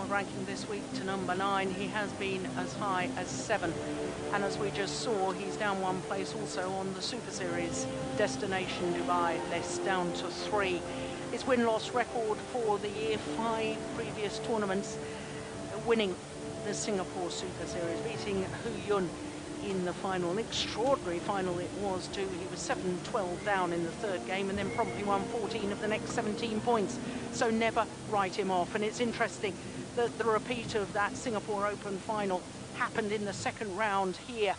world ranking this week to number 9. He has been as high as 7. And as we just saw, he's down 1 place also on the Super Series destination Dubai, less down to 3. His win-loss record for the year, 5 previous tournaments, winning the Singapore Super Series, beating Hu Yun in the final. An extraordinary final it was too. He was 7-12 down in the 3rd game and then promptly won 14 of the next 17 points. So never write him off. And it's interesting that the repeat of that Singapore Open final happened in the 2nd round here.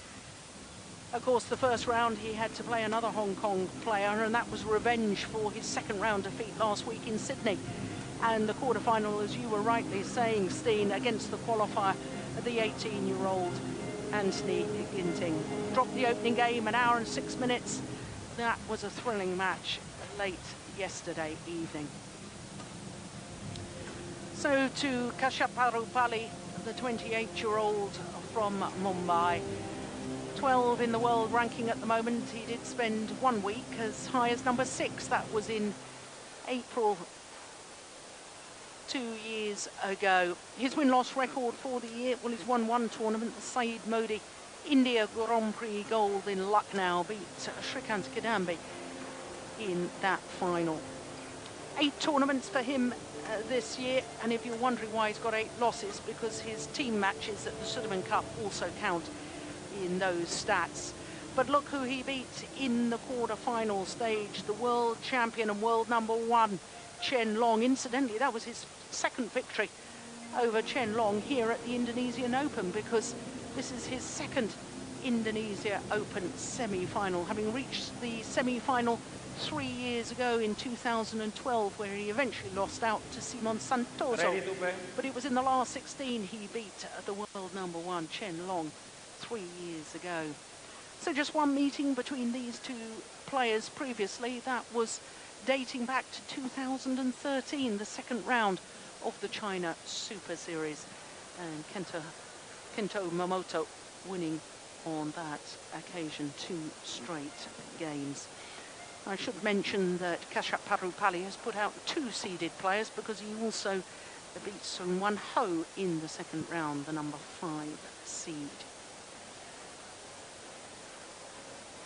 Of course, the 1st round he had to play another Hong Kong player, and that was revenge for his 2nd round defeat last week in Sydney. And the quarterfinal, as you were rightly saying, Steen, against the qualifier, the 18-year-old Anthony Ginting. Dropped the opening game, 1 hour and 6 minutes. That was a thrilling match late yesterday evening. So to Kashyap PARUPALLI, the 28-year-old from Mumbai. 12 in the world ranking at the moment. He did spend 1 week as high as number 6. That was in April 2 years ago. His win-loss record for the year, well, he's won 1 tournament, the Saeed Modi India Grand Prix Gold in Lucknow, beat Shrikant Kidambi in that final. 8 tournaments for him this year, and if you're wondering why he's got 8 losses, because his team matches at the Sudirman Cup also count in those stats. But look who he beat in the quarter-final stage, the world champion and world number 1, Chen Long. Incidentally, that was his 2nd victory over Chen Long here at the Indonesian Open, because this is his 2nd Indonesia Open semi-final, having reached the semi-final 3 years ago in 2012, where he eventually lost out to Simon Santoso. But it was in the last 16 he beat the world number 1, Chen Long, 3 years ago. So just 1 meeting between these 2 players previously. That was dating back to 2013, the 2nd round of the China Super Series. And Kento Momota winning on that occasion 2 straight games. I should mention that Kashyap PARUPALLI has put out 2 seeded players, because he also beat Sun Wan Ho in the 2nd round, the number 5 seed.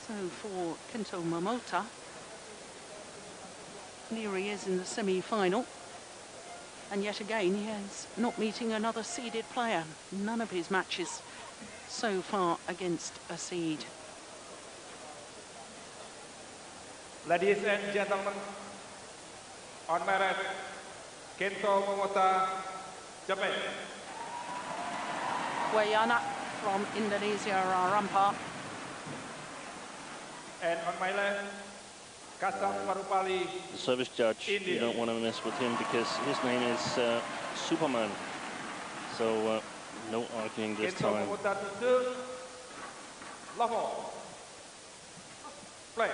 So for Kento Momota, here he is in the semi-final, and yet again he is not meeting another seeded player. None of his matches so far against a seed. Ladies and gentlemen, on my right, Kento Momota, Japan. Wayana from Indonesia are umpire. And on my left, Kashyap PARUPALLI, service judge. India. You don't want to mess with him because his name is Superman. So no arguing this Kento time. Momota to level. Play.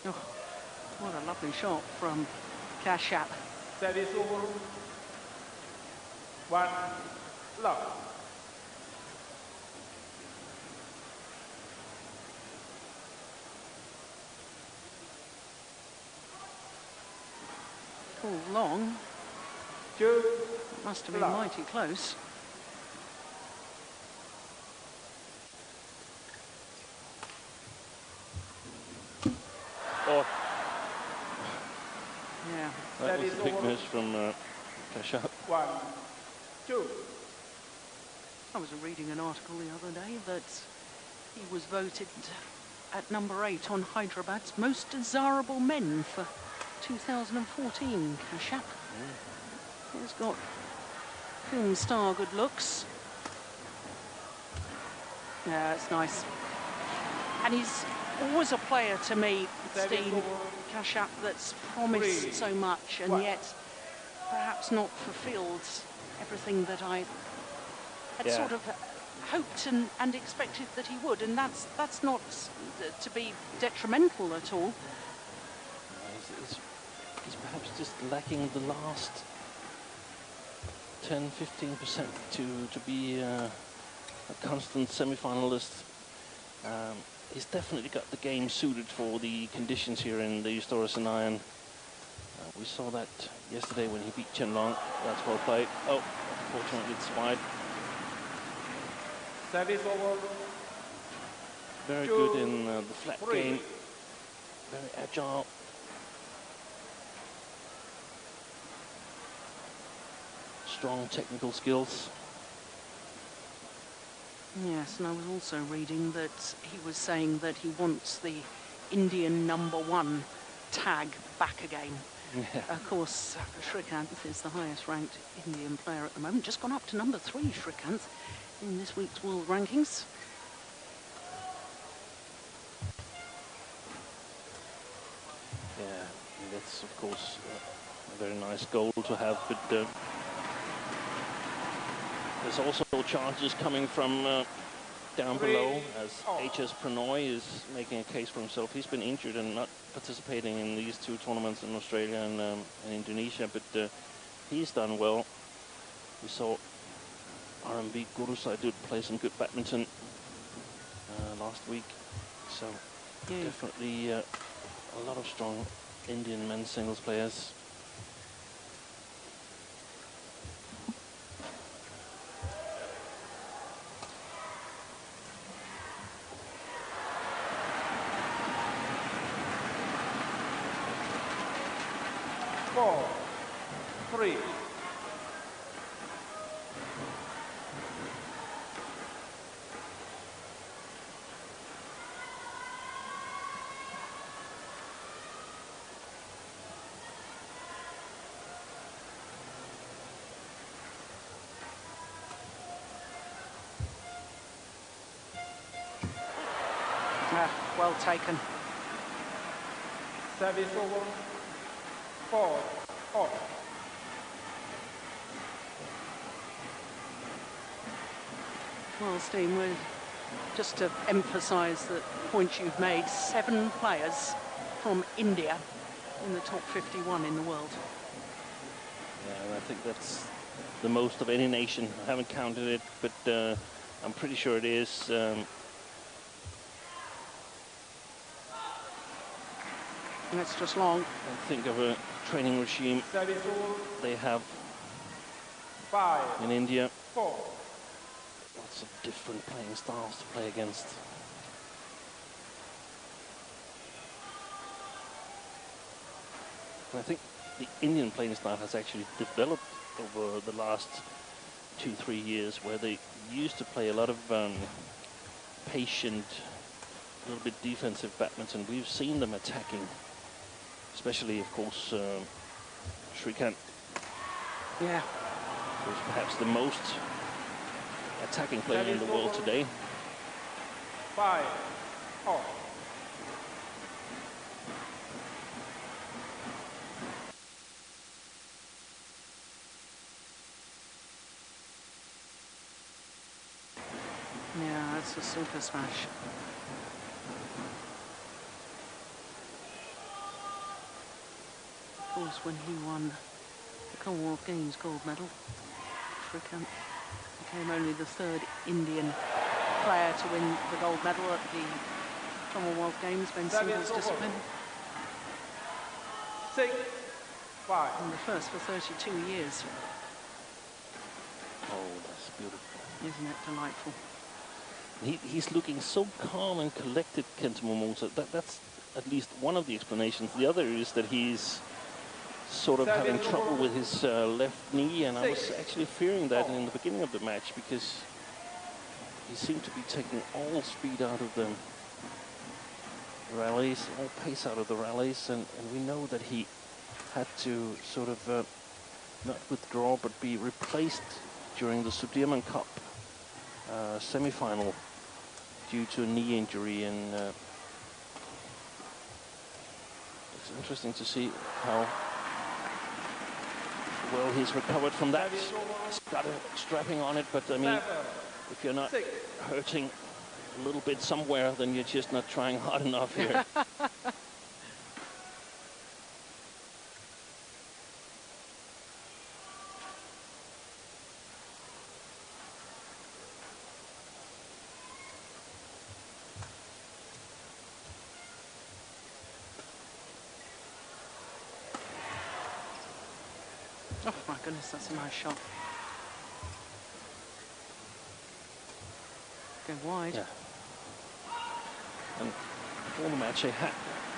Oh, what a lovely shot from Kashyap. Service over. 1 love. Full long. 2 Must have been love. mighty close. Oh, Yeah. that was a big miss from Kashyap. 1 2. I was reading an article the other day that he was voted at number 8 on Hyderabad's most desirable men for 2014, Kashyap. He's got film star good looks. Yeah, that's nice. And he's always a player to me, Steen, Kashyap, that's promised so much and yet perhaps not fulfilled everything that I had sort of hoped and expected that he would, and that's not to be detrimental at all. He's perhaps just lacking the last 10-15% to be a constant semi-finalist. he's definitely got the game suited for the conditions here in the Eustora Senayan. We saw that yesterday when he beat Chen Long. That's well played. Oh, unfortunately it's wide. Service over. Very 2, good in the flat 3. game. Very agile. Strong technical skills. Yes, and I was also reading that he was saying that he wants the Indian #1 tag back again. Yeah. Of course, Srikanth is the highest ranked Indian player at the moment. Just gone up to #3, Srikanth, in this week's world rankings. Yeah, that's of course a very nice goal to have, but there's also charges coming from down below, as HS Pranoy is making a case for himself. He's been injured and not participating in these 2 tournaments in Australia and Indonesia, but he's done well. We saw RMB Gurusai play some good badminton last week, so definitely a lot of strong Indian men's singles players. Four, 3. Well taken. Service over. 4, off. Well, Steen, just to emphasise the point you've made, 7 players from India in the top 51 in the world. Yeah, and I think that's the most of any nation. I haven't counted it, but I'm pretty sure it is. That's just long. And think of a training regime they have 5, in India. 4. Lots of different playing styles to play against. And I think the Indian playing style has actually developed over the last 2-3 years, where they used to play a lot of patient, a little bit defensive badminton. We've seen them attacking, especially, of course, Srikanth. Yeah. Who's perhaps the most attacking player in the world today. 5, off. Yeah, that's a super smash. Of course, when he won the Commonwealth Games gold medal, Srikanth became only the 3rd Indian player to win the gold medal at the Commonwealth Games men's singles discipline. 6, 5. And the first for 32 years. Oh, that's beautiful. Isn't it delightful? He's looking so calm and collected, Kento Momota. That's at least one of the explanations. The other is that he's sort of having trouble with his left knee, and I was actually fearing that in the beginning of the match, because he seemed to be taking all speed out of the rallies, all pace out of the rallies, and we know that he had to sort of not withdraw but be replaced during the Sudirman Cup semi-final due to a knee injury, and it's interesting to see how well he's recovered from that. He's got a strapping on it, but I mean, if you're not hurting a little bit somewhere, then you're just not trying hard enough here. Oh my goodness, that's a nice shot. Go wide. Yeah. And before the match, I had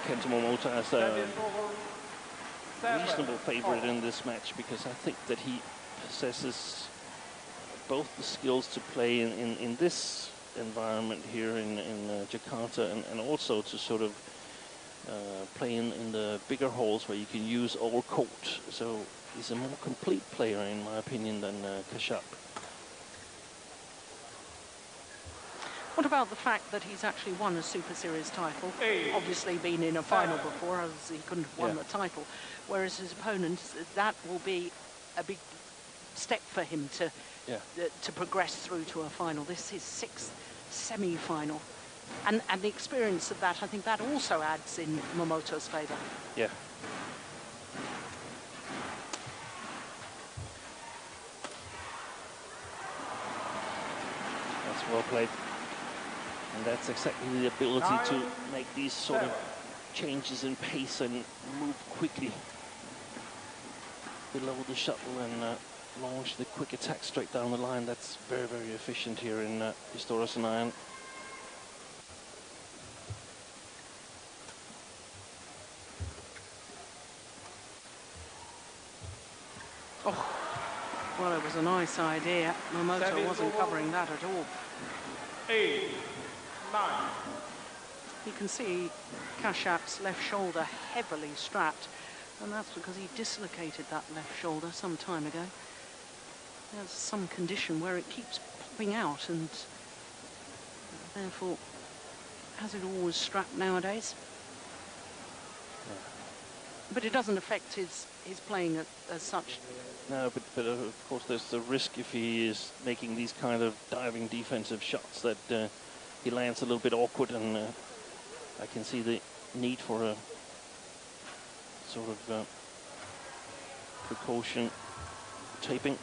Kento Momota as a reasonable favorite in this match because I think that he possesses both the skills to play in this environment here in Jakarta and also to sort of play in the bigger halls where you can use all court. So he's a more complete player in my opinion than Kashyap. What about the fact that he's actually won a Super Series title? Obviously been in a final before, as he couldn't have won the title. Whereas his opponent, that will be a big step for him to progress through to a final. This is 6th semi-final. And the experience of that, I think that also adds in Momota's favour. Yeah. That's well played. And that's exactly the ability to make these sort of changes in pace and move quickly below the shuttle and launch the quick attack straight down the line. That's very, very efficient here in Pistolas and Iron. Oh, well, it was a nice idea. Momota wasn't covering that at all. 8, 9. You can see Kashyap's left shoulder heavily strapped, and that's because he dislocated that left shoulder some time ago. There's some condition where it keeps popping out, and therefore has it always strapped nowadays. Yeah. But it doesn't affect his playing as such. No, but of course there's the risk if he is making these kind of diving defensive shots that he lands a little bit awkward, and I can see the need for a sort of precaution taping.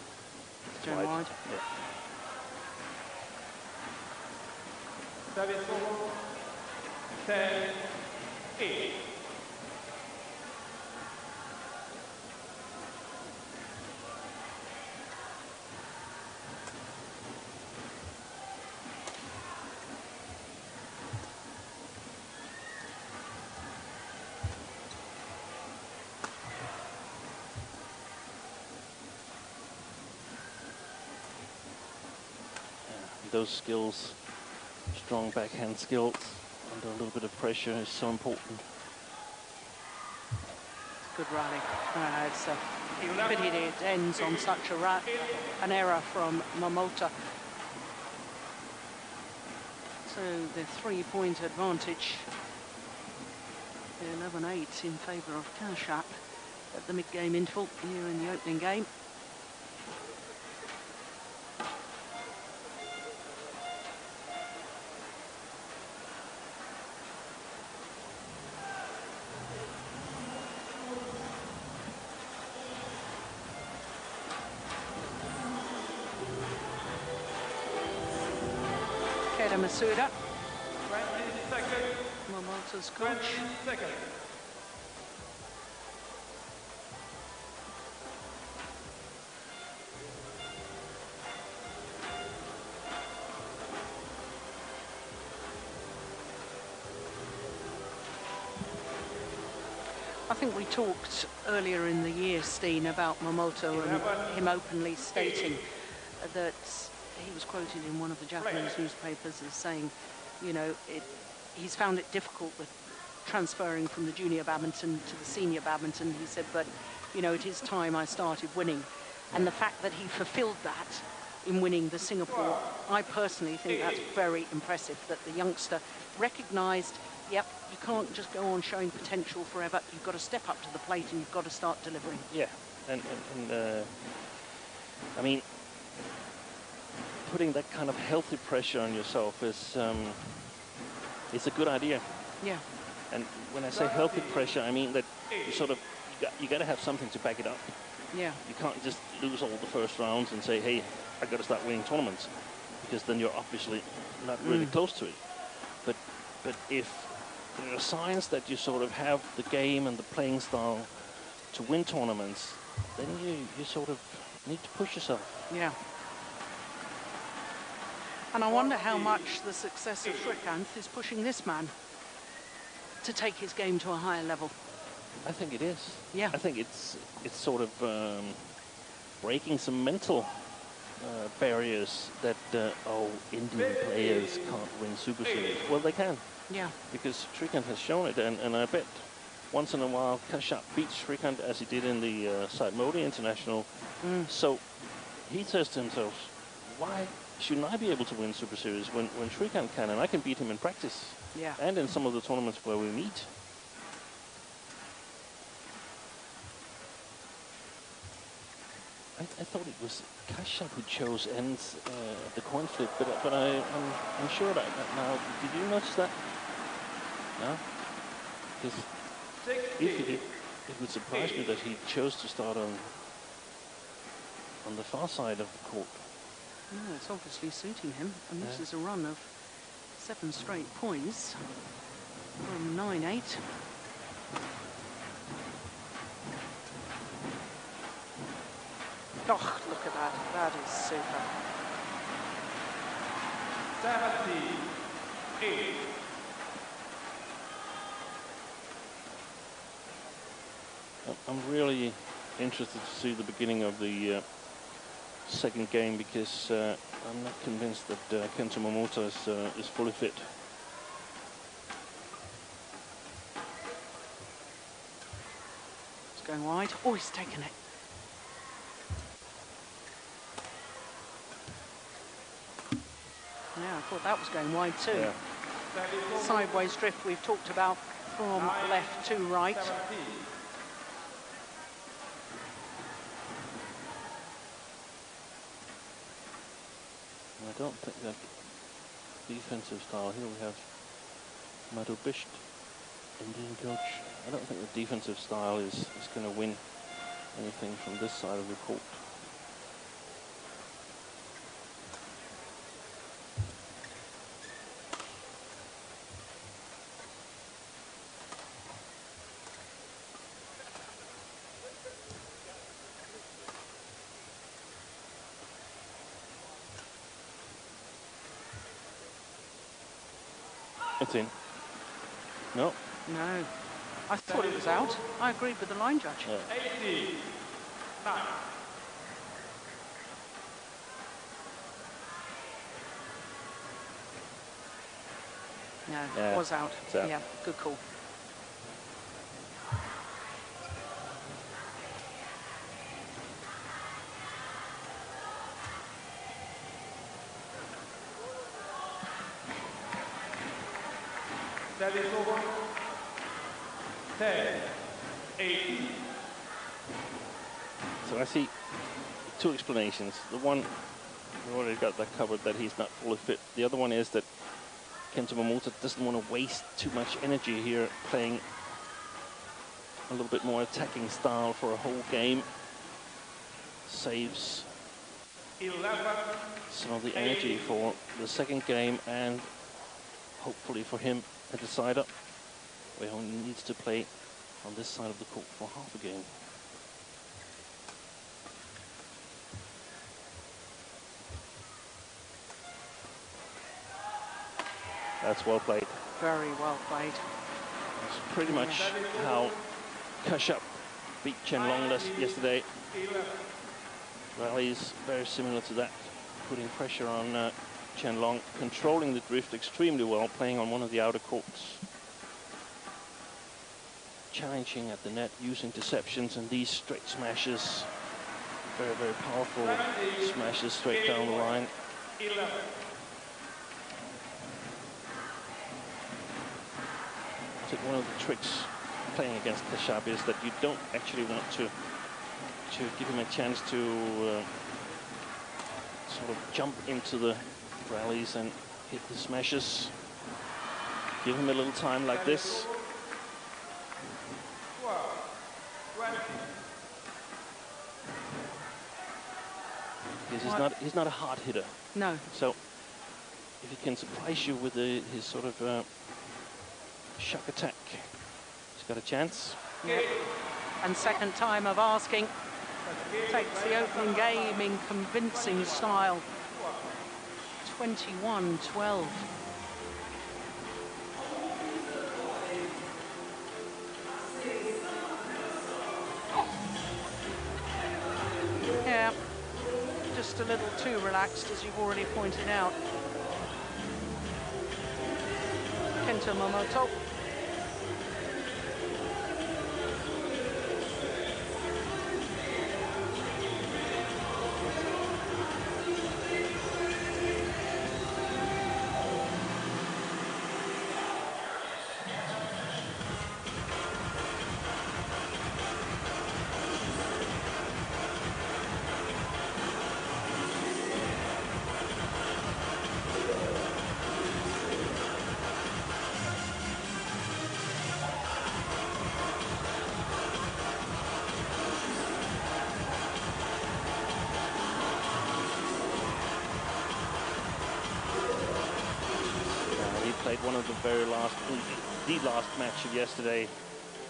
Turn wide. Yeah. 7, 10, 8. Those skills, strong backhand skills under a little bit of pressure is so important. Good rally. It's a pity it ends on such an error from Momota. So the 3-point advantage, 11-8 in favour of Kashyap at the mid-game interval here in the opening game. Masuda, 20 seconds. Momota's 20 coach. seconds. I think we talked earlier in the year, Steen, about Momota and him openly stating that he was quoted in one of the Japanese newspapers as saying, you know, he's found it difficult with transferring from the junior badminton to the senior badminton. He said, but, you know, it is time I started winning. And the fact that he fulfilled that in winning the Singapore, I personally think that's very impressive, that the youngster recognised, yep, you can't just go on showing potential forever. You've got to step up to the plate and you've got to start delivering. Yeah, and I mean, putting that kind of healthy pressure on yourself is it's a good idea. Yeah. And when I say healthy pressure, I mean that you sort of you got to have something to back it up. Yeah. You can't just lose all the first rounds and say, hey, I got to start winning tournaments, because then you're obviously not really close to it. But if there are signs that you sort of have the game and the playing style to win tournaments, then you sort of need to push yourself. Yeah. And I wonder how much the success of Srikanth is pushing this man to take his game to a higher level. I think it is. Yeah. I think it's sort of breaking some mental barriers that Indian players can't win Super Series. Well, they can. Yeah. Because Srikanth has shown it, and I bet once in a while Kashyap beats Srikanth as he did in the Said Modi International. So he says to himself, why shouldn't I be able to win Super Series when Srikanth can, and I can beat him in practice? Yeah. And in some of the tournaments where we meet. I thought it was Kashyap who chose ends the coin flip, but I'm sure about that now. Did you notice that? No? Because if he did, it would surprise me that he chose to start on the far side of the court. No, it's obviously suiting him, and this is a run of 7 straight points from 9-8. Oh, look at that. That is super. 78. I'm really interested to see the beginning of the second game, because I'm not convinced that Kento Momota is fully fit. It's going wide. Oh, he's taken it. Yeah, I thought that was going wide too. Yeah. Sideways drift we've talked about from left to right. I don't think that defensive style. Here we have Madhu Bisht, Indian coach. I don't think the defensive style is going to win anything from this side of the court. It's in. No. No. I thought it was out. I agreed with the line judge. 89. No, Yeah, it was out. it's out. Yeah, good call. That is over. 10-8. So I see two explanations. The one, we already got that covered, that he's not fully fit. The other one is that Kento Momota doesn't want to waste too much energy here, playing a little bit more attacking style for a whole game. Saves 11. some of the energy for the second game, and hopefully for him a decider, where he only needs to play on this side of the court for half a game. That's well played. Very well played. That's pretty much how Kashyap beat Chen Long yesterday. 11. Rallies very similar to that, putting pressure on Chen Long, controlling the drift extremely well, playing on one of the outer courts. Challenging at the net, using deceptions, and these straight smashes. Very, very powerful smashes straight down the line. 11. I think one of the tricks playing against Kashyap is that you don't actually want to give him a chance to sort of jump into the rallies and hit the smashes. Give him a little time like this. 20. Because he's not a hard hitter. No. So if he can surprise you with his sort of shock attack, he's got a chance. Yep. And second time of asking. Takes the opening game in convincing style. 21-12. Yeah, just a little too relaxed, as you've already pointed out. Kento Momota. Played one of the last match of yesterday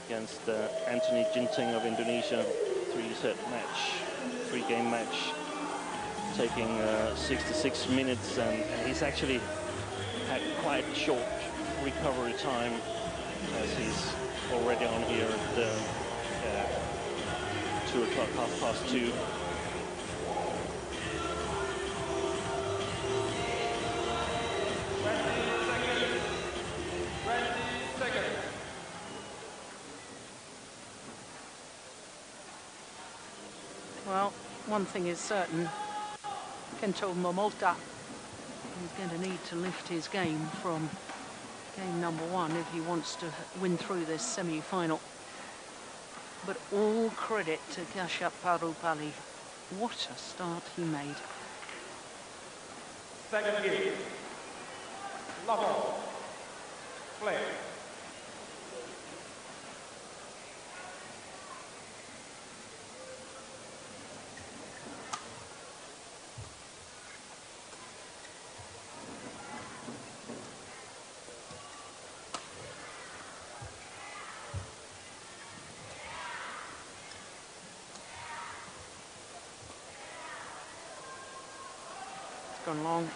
against Anthony Ginting of Indonesia. Three-game match, taking 66 minutes, and he's actually had quite a short recovery time, as he's already on here at 2 o'clock, 2:30. 20 seconds. Well, one thing is certain, Kento Momota is going to need to lift his game from game number 1 if he wants to win through this semi-final. But all credit to Kashyap PARUPALLI. What a start he made. Second game. Level. Play. Gone long.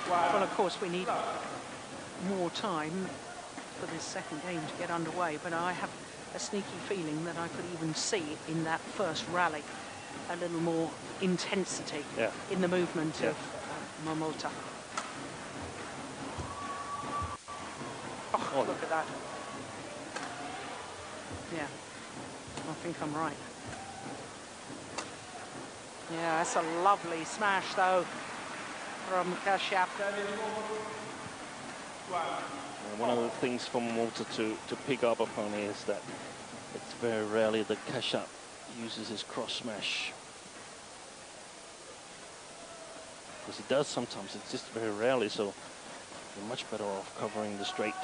Well, of course, we need more time for this second game to get underway, but I have a sneaky feeling that I could even see in that first rally a little more intensity in the movement of Momota. Oh, look at that. Yeah, I think I'm right. Yeah, that's a lovely smash, though, from Kashyap. One of the things for Momota to pick up upon is that it's very rarely that Kashyap uses his cross smash. Because he does sometimes, it's just very rarely, so you're much better off covering the straight.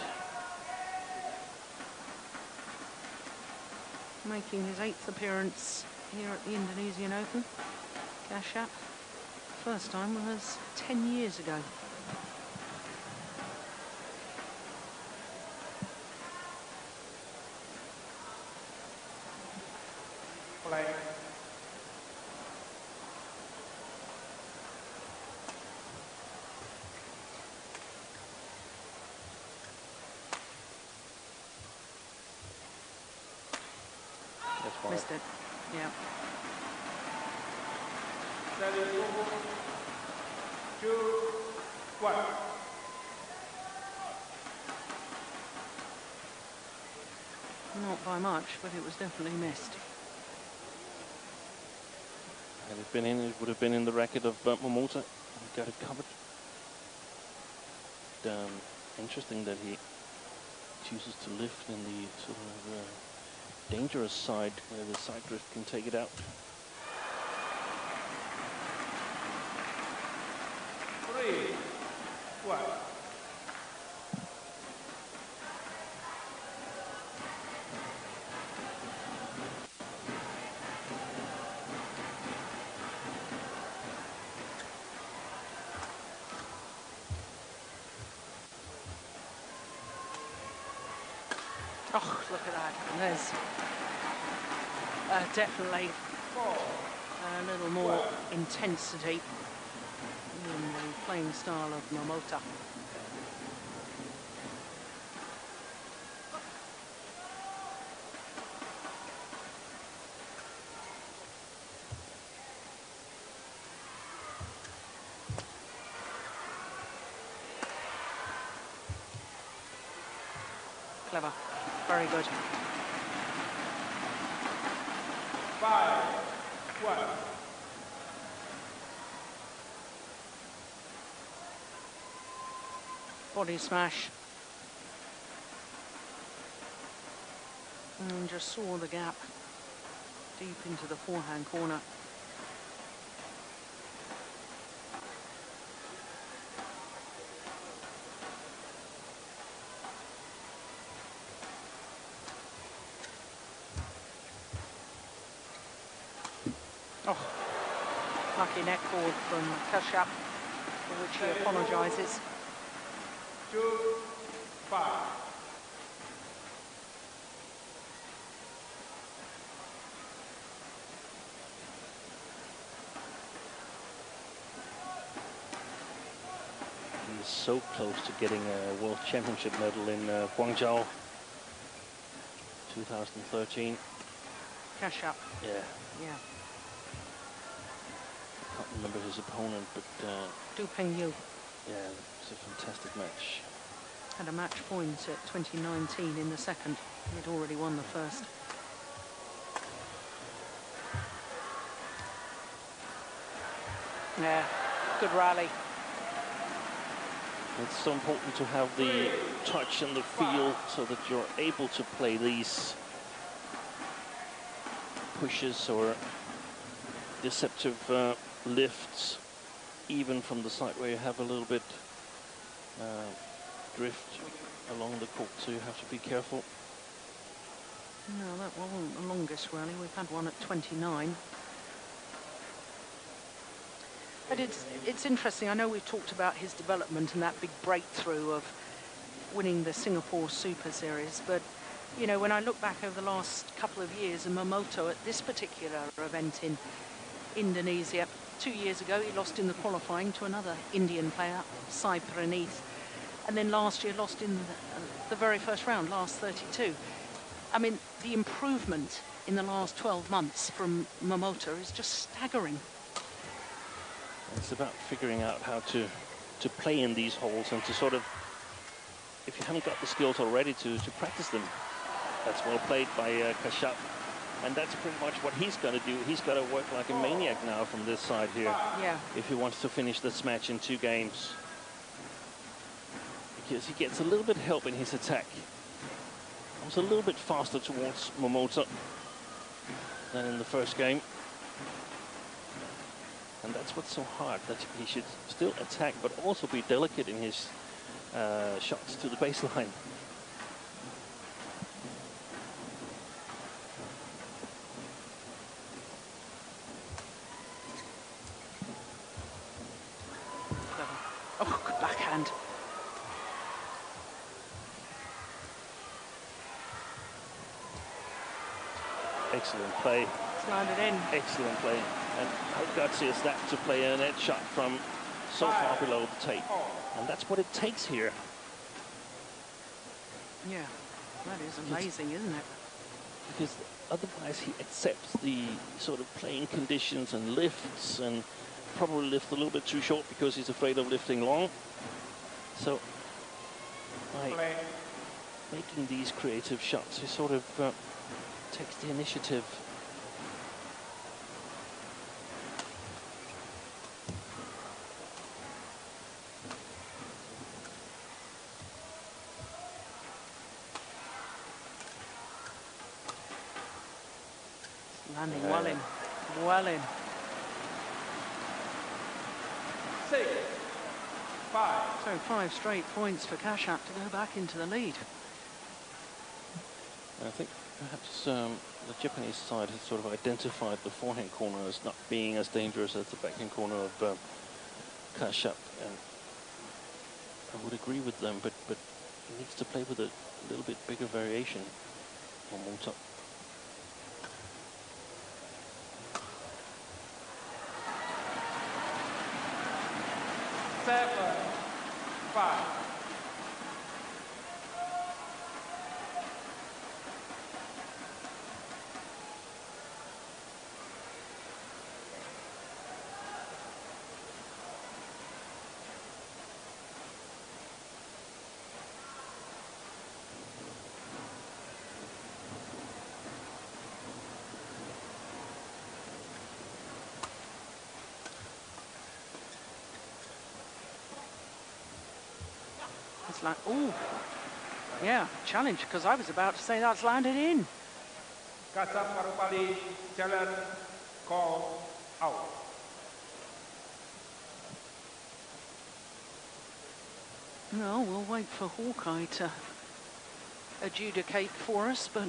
Making his 8th appearance here at the Indonesian Open. Kashyap, first time was 10 years ago. Play. Missed it, yeah. 2, 1. Not by much, but it was definitely missed. Had it been in, it would have been in the racket of Momota. He got it covered. Interesting that he chooses to lift in the sort of dangerous side, where the side drift can take it out. 3, 1. Oh, look at that. And there's definitely a little more intensity in the playing style of Momota. Clever. Very good. 5-1. Body smash. And just saw the gap deep into the forehand corner. Oh, lucky neck board from Kashyap, for which he apologises. 2-5. He's so close to getting a World Championship medal in Guangzhou 2013. Kashyap. Yeah. Yeah. I can't remember his opponent, but Du Pengyu yeah, it's a fantastic match. had a match point at 2019 in the second. He'd already won the first. Yeah, good rally. It's so important to have the touch and the feel so that you're able to play these pushes or deceptive lifts, even from the side where you have a little bit drift along the court, so you have to be careful. No, that wasn't the longest rally. We've had one at 29. But it's interesting. I know we've talked about his development and that big breakthrough of winning the Singapore Super Series, but you know, when I look back over the last couple of years, and Momota at this particular event in Indonesia, 2 years ago he lost in the qualifying to another Indian player, Sai Praneeth, and then last year lost in the very first round, last 32. I mean, the improvement in the last 12 months from Momota is just staggering. It's about figuring out how to play in these holes and to sort of, if you haven't got the skills already, to practice them. That's well played by Kashyap. And that's pretty much what he's going to do. He's got to work like a maniac now from this side here. Yeah. If he wants to finish this match in 2 games. Because he gets a little bit help in his attack. Comes a little bit faster towards Momota than in the first game. And that's what's so hard, that he should still attack, but also be delicate in his shots to the baseline. Oh, good backhand. Excellent play. Slided in. Excellent play. And how gutsy is that to play a net shot from so far below the tape? And that's what it takes here. Yeah, that is amazing, isn't it? Because otherwise he accepts the sort of playing conditions and lifts, and probably lifts a little bit too short because he's afraid of lifting long. So by making these creative shots, he sort of takes the initiative. Landing well in. Well in. 6-5. So 5 straight points for Kashyap to go back into the lead. I think perhaps the Japanese side has sort of identified the forehand corner as not being as dangerous as the backhand corner of Kashyap, and I would agree with them, but he needs to play with a little bit bigger variation. Momota. Seven, 5. It's like, ooh, yeah, challenge, because I was about to say that's landed in. Kashyap PARUPALLI, challenge, call, out. Well, we'll wait for Hawkeye to adjudicate for us, but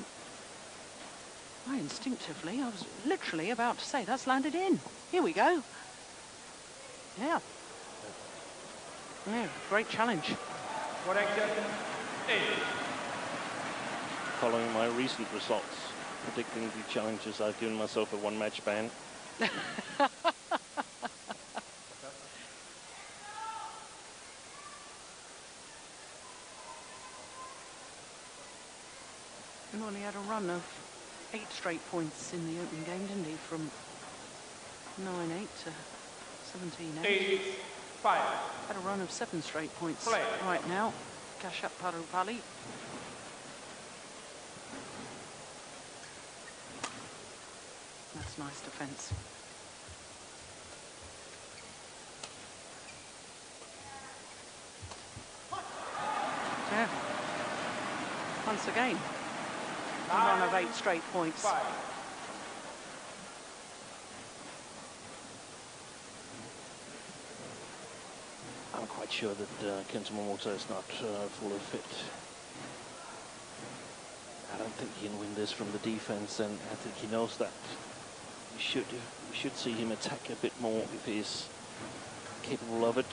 I instinctively, I was literally about to say that's landed in. Here we go. Yeah. Yeah, great challenge. Correction, 8. Following my recent results, predicting the challenges, I've given myself a one-match ban. Well, he had a run of 8 straight points in the opening game, didn't he? From 9-8 to 17-8. 8, 5. Had a run of 7 straight points Play. right now. Kashyap PARUPALLI. That's nice defence. Yeah. Once again, a run of 8 straight points. 5. I'm quite sure that Kento Momota is not fully fit. I don't think he can win this from the defense, and I think he knows that. We should see him attack a bit more if he's capable of it.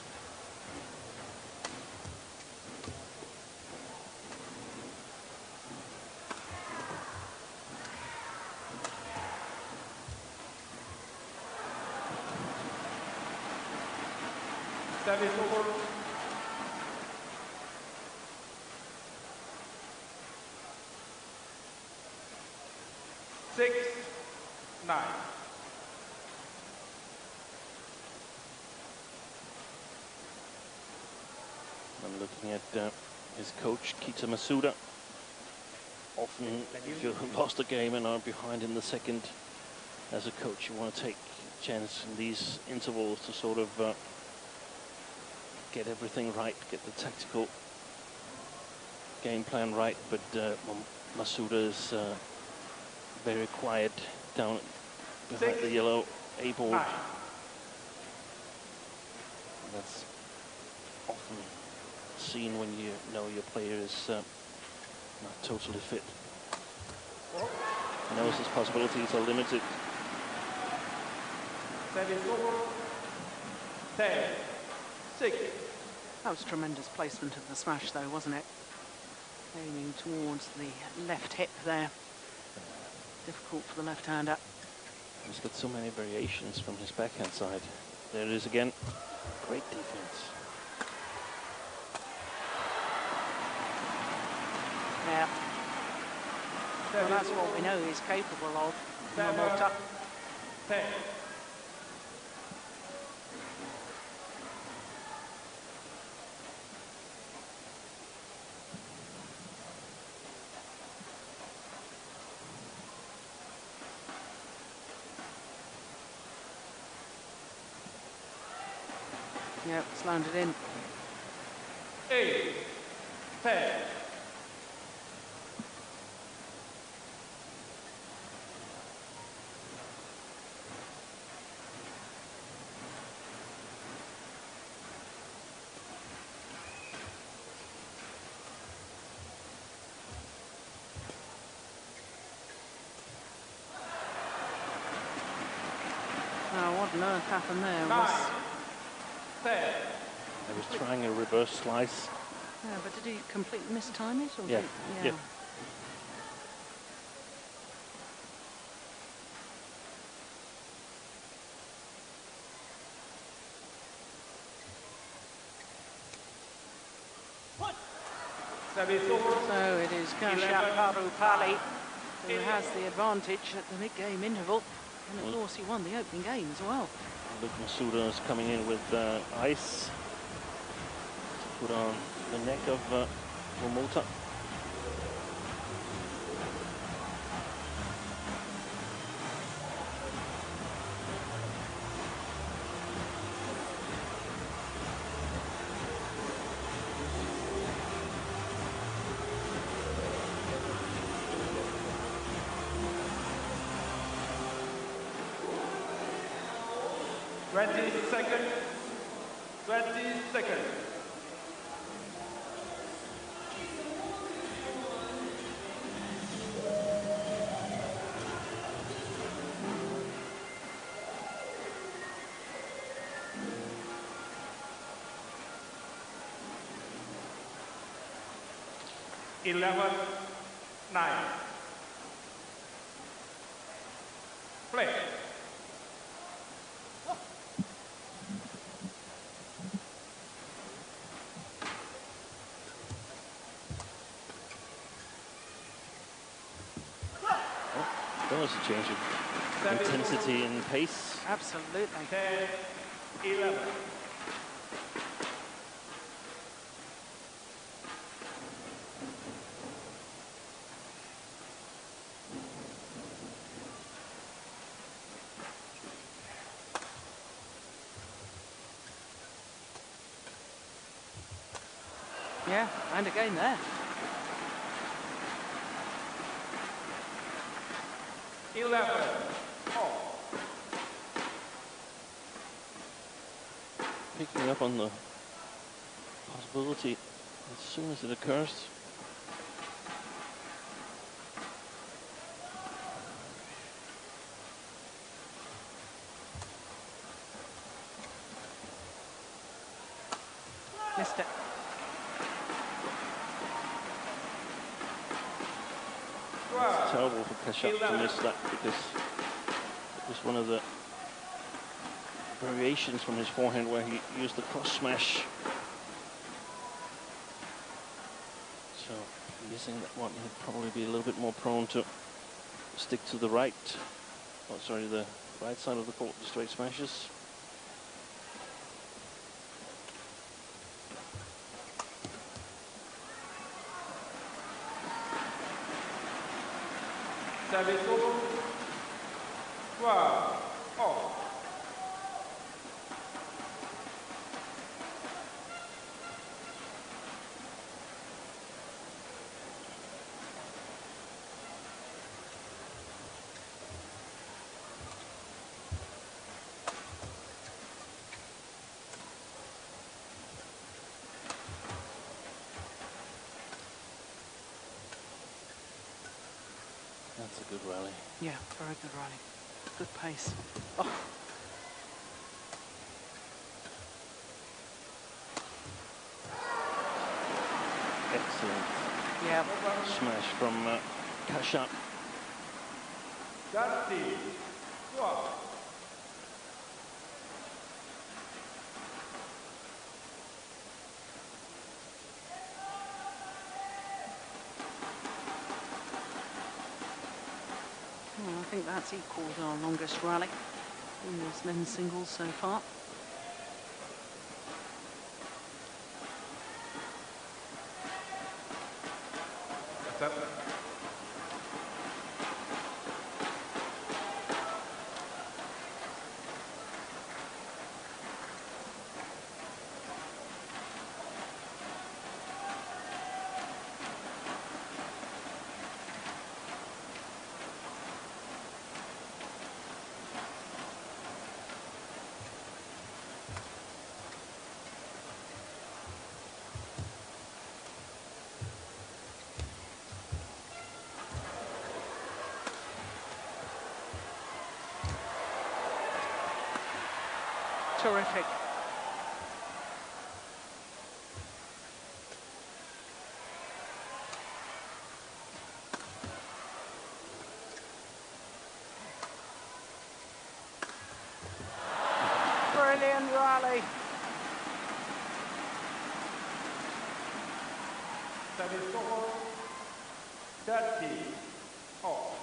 Service over. 6, 9. I'm looking at his coach, Kita Masuda. Often, if you've lost a game and are behind in the second, as a coach, you want to take a chance in these intervals to sort of get everything right, get the tactical game plan right. But Masuda is very quiet down behind the yellow A board. That's often seen when you know your player is not totally fit. He knows his possibilities are limited. Service over. 10, 6. That was tremendous placement of the smash, though, wasn't it? Aiming towards the left hip there. Difficult for the left-hander. He's got so many variations from his backhand side. There it is again. Great defense. Yeah. Well, that's what we know he's capable of. Momota. 10. Yeah, it's landed in. 8, 10. Now, what on earth happened there 9, was... 10. I was trying a reverse slice Yeah, but did he completely mistime it? Or Yeah. Yeah. So it is Kashyap PARUPALLI who has the advantage at the mid-game interval. And of course he won the opening game as well. Luke Masuda is coming in with ice to put on the neck of Momota. Seconds. 20 seconds. Eleven, 9. Play. There was a change of intensity and pace. Absolutely. 10, 11. Yeah, and again there. 11. Picking up on the possibility as soon as it occurs. Missed it. It's terrible for Kashyap to miss that, because it was one of the variations from his forehand where he used the cross smash. So missing that one, he'd probably be a little bit more prone to stick to the right. Oh, sorry, the right side of the court, the straight smashes. Service over. 12. Off. That's a good rally. Yeah, very good rally. Good pace. Oh. Excellent. Yeah. Smash from Kashyap. 30. 12. Well, I think that's equalled our longest rally in this men's singles so far. That's up. Terrific. Brilliant rally. Service over 30. Oh.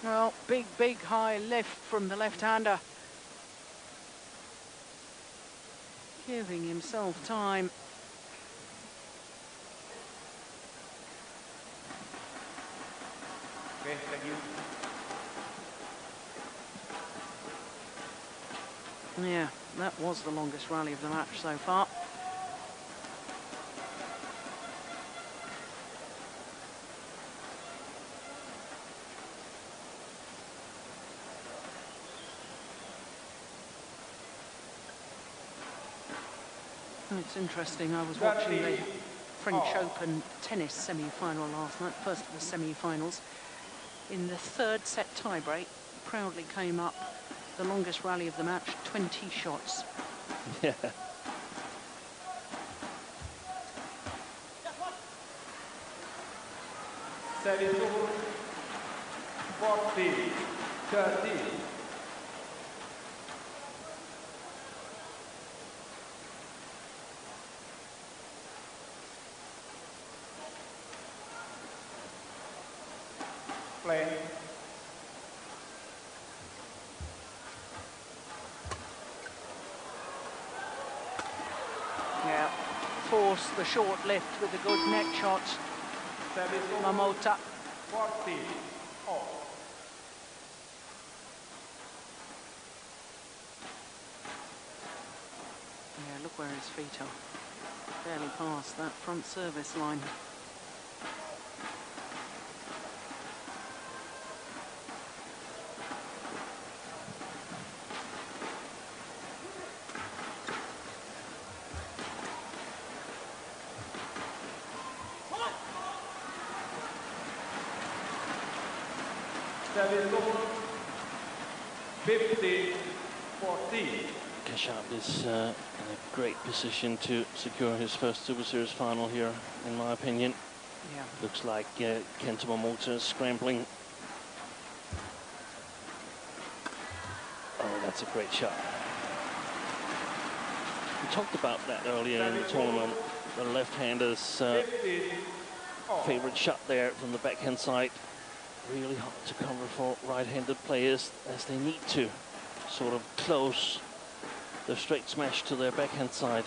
Well, big high lift from the left-hander. Giving himself time. Okay, thank you. Yeah, that was the longest rally of the match so far. It's interesting, I was watching the French Open tennis semi-final last night, first of the semi-finals. In the third set tiebreak, proudly came up the longest rally of the match, 20 shots. Yeah. Service over 40, 30. Play. Yeah, force the short lift with a good net shot. Service over Momota. 40. Oh. Yeah, look where his feet are. Barely past that front service line. Service over 50, 40. Kashyap is in a great position to secure his first Super Series final here, in my opinion. Yeah. Looks like Kento Momota is scrambling. Oh, that's a great shot. We talked about that earlier in the tournament. The left-hander's favorite shot there from the backhand side. Really hard to cover for right-handed players as they need to sort of close the straight smash to their backhand side.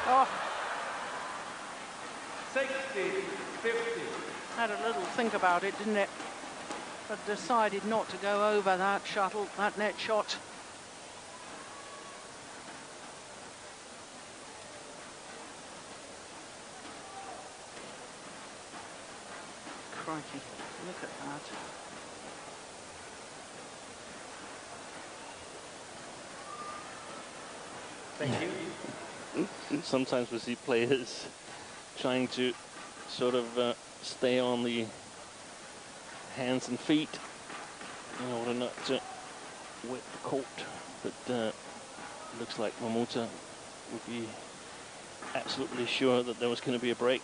Oh, 60, 50. had a little think about it, didn't it? But decided not to go over that shuttle, that net shot. Crikey, look at that. Thank you. Sometimes we see players trying to sort of stay on the hands and feet in order not to wet the court, but looks like Momota would be absolutely sure that there was going to be a break.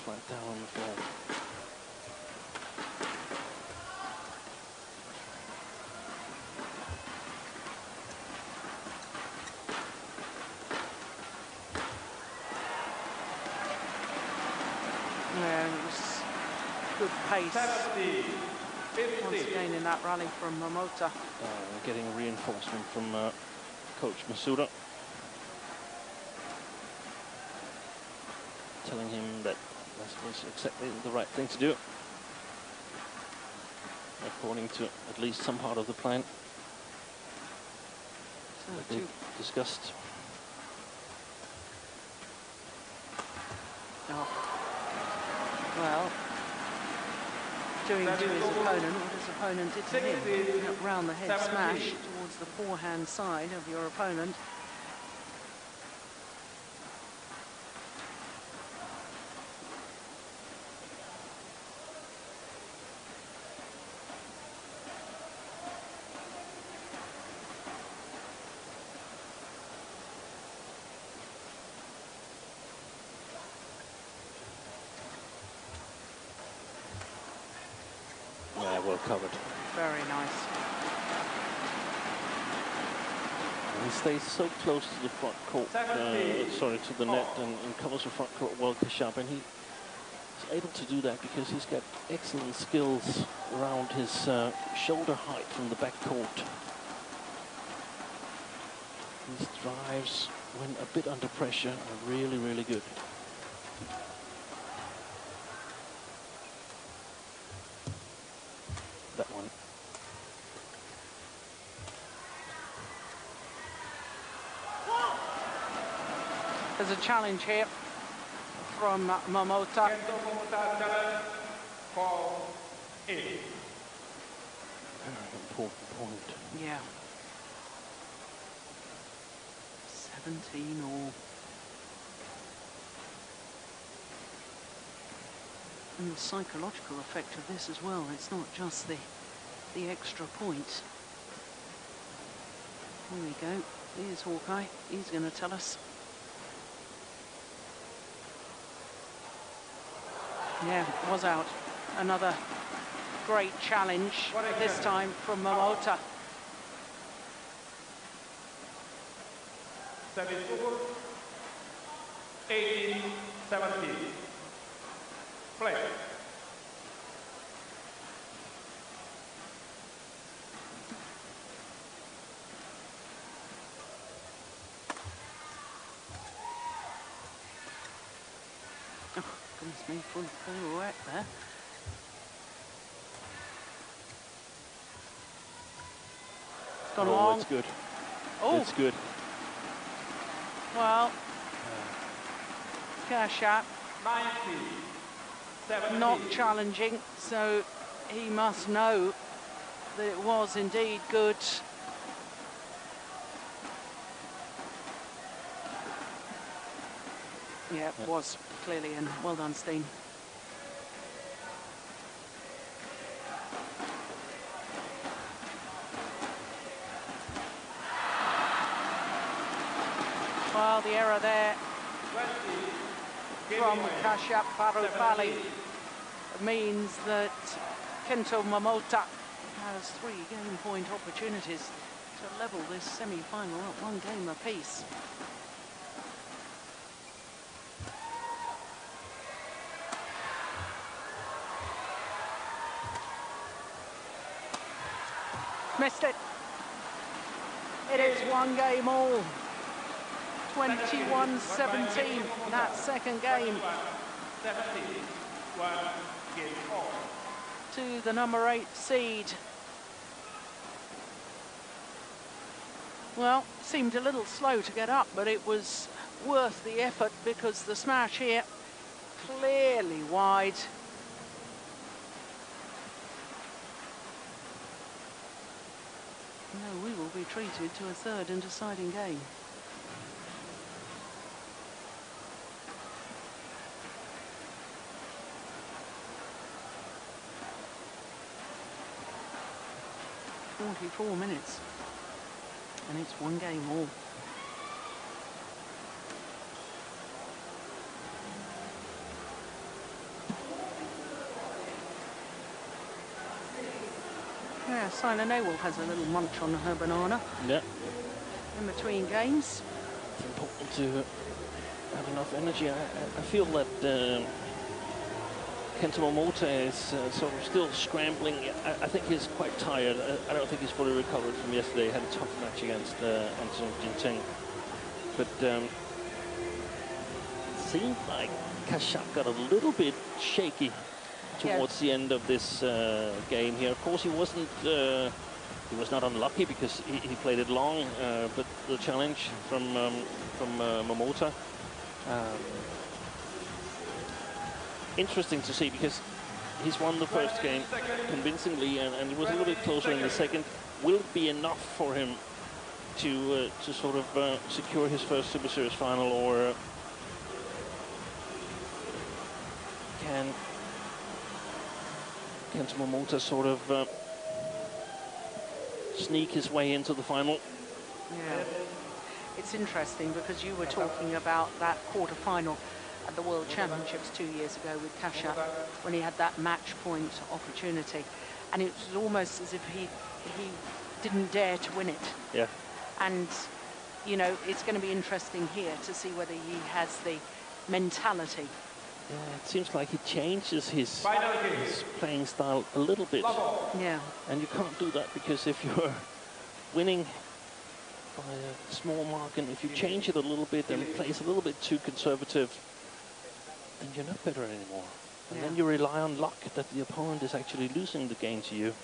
Flat down on the floor. Yeah, it was good pace 70, 50. once again in that rally from Momota. Getting reinforcement from Coach Masuda, telling him that that was exactly the right thing to do, according to at least some part of the plan that we discussed. Oh. Well, doing to his opponent what his opponent did to him. Up round the head smash towards the forehand side of your opponent. recovered. Very nice. And he stays so close to the front court, sorry, to the net, and covers the front court well, Kashyap, and he's able to do that because he's got excellent skills around his shoulder height from the back court. His drives, when a bit under pressure, are really, really good. That one. There's a challenge here from Momota. Kento Momota challenge for 8. Very important point. Yeah. 17 all. And the psychological effect of this as well. It's not just the extra point. Here we go. Here's Hawkeye. He's going to tell us. Yeah, was out. Another great challenge, this time from Momota. Service over. 18-17. Play. Oh, goodness me, full pirouette there. It's gone long. It's good. Oh, It's good. well, Kashyap 90-17. not challenging, so he must know that it was indeed good. Yeah, it was clearly, and well done, Steen. Well, the error there from Kashyap PARUPALLI means that Kento Momota has 3 game point opportunities to level this semi-final at 1 game apiece. Missed it. It is 1 game all. 21-17, that second game. 1 game all. To the number 8 seed. Well, seemed a little slow to get up, but it was worth the effort because the smash here clearly wide. No, we will be treated to a 3rd and deciding game. .4 minutes, and it's 1 game all. Yeah, Silent Awol has a little munch on her banana. Yeah. In between games. It's important to have enough energy. I feel that Kento Momota is sort of still scrambling. I think he's quite tired. I don't think he's fully recovered from yesterday. He had a tough match against Anton Ginting. But it seemed like Kashyap got a little bit shaky towards the end of this game here. Of course, he was not unlucky because he played it long, but the challenge from Momota. Interesting to see because he's won the first game convincingly, and it was a little bit closer in the second. Will it be enough for him to sort of secure his first Super Series final, or can Kento Momota sort of sneak his way into the final? Yeah, it's interesting because you were talking about that quarter-final at the World Championships 2 years ago with Kashyap when he had that match point opportunity. and it was almost as if he didn't dare to win it. Yeah. And, you know, it's going to be interesting here to see whether he has the mentality. Yeah, it seems like he changes his playing style a little bit. Yeah. And you can't do that, because if you're winning by a small margin, if you change it a little bit and plays a little bit too conservative, then you're not better anymore. And then you rely on luck that the opponent is actually losing the game to you.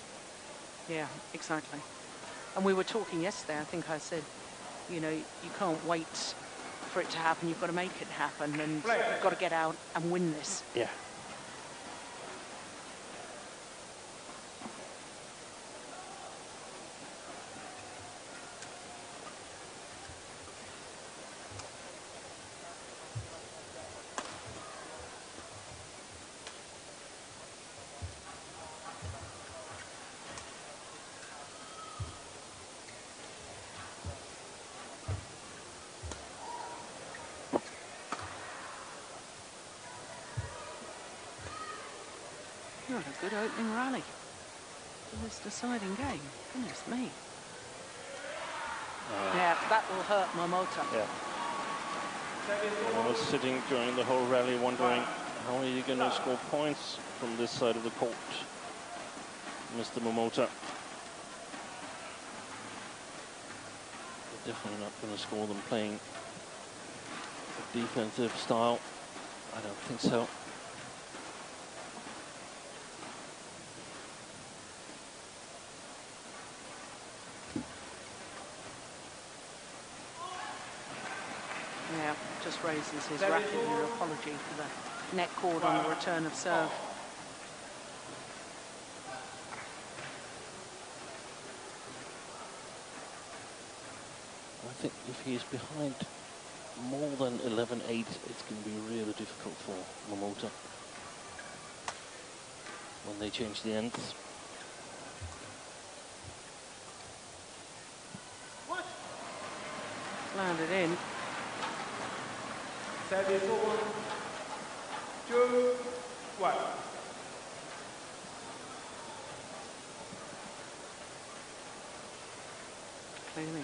Yeah, exactly. And we were talking yesterday, I think I said, you know, you can't wait for it to happen, you've got to make it happen, and you've got to get out and win this. Yeah. What a good opening rally for this deciding game. Goodness me. Yeah, that will hurt Momota. Yeah. I was sitting during the whole rally wondering, how are you going to score points from this side of the court, Mr. Momota? You're definitely not going to score them playing a defensive style. I don't think so. Yeah, just raises his racket in an apology for the net cord on the return of serve. I think if he's behind more than 11-8, it's going to be really difficult for Momota when they change the ends. Landed in. Service over. 2-1. Cleaning in.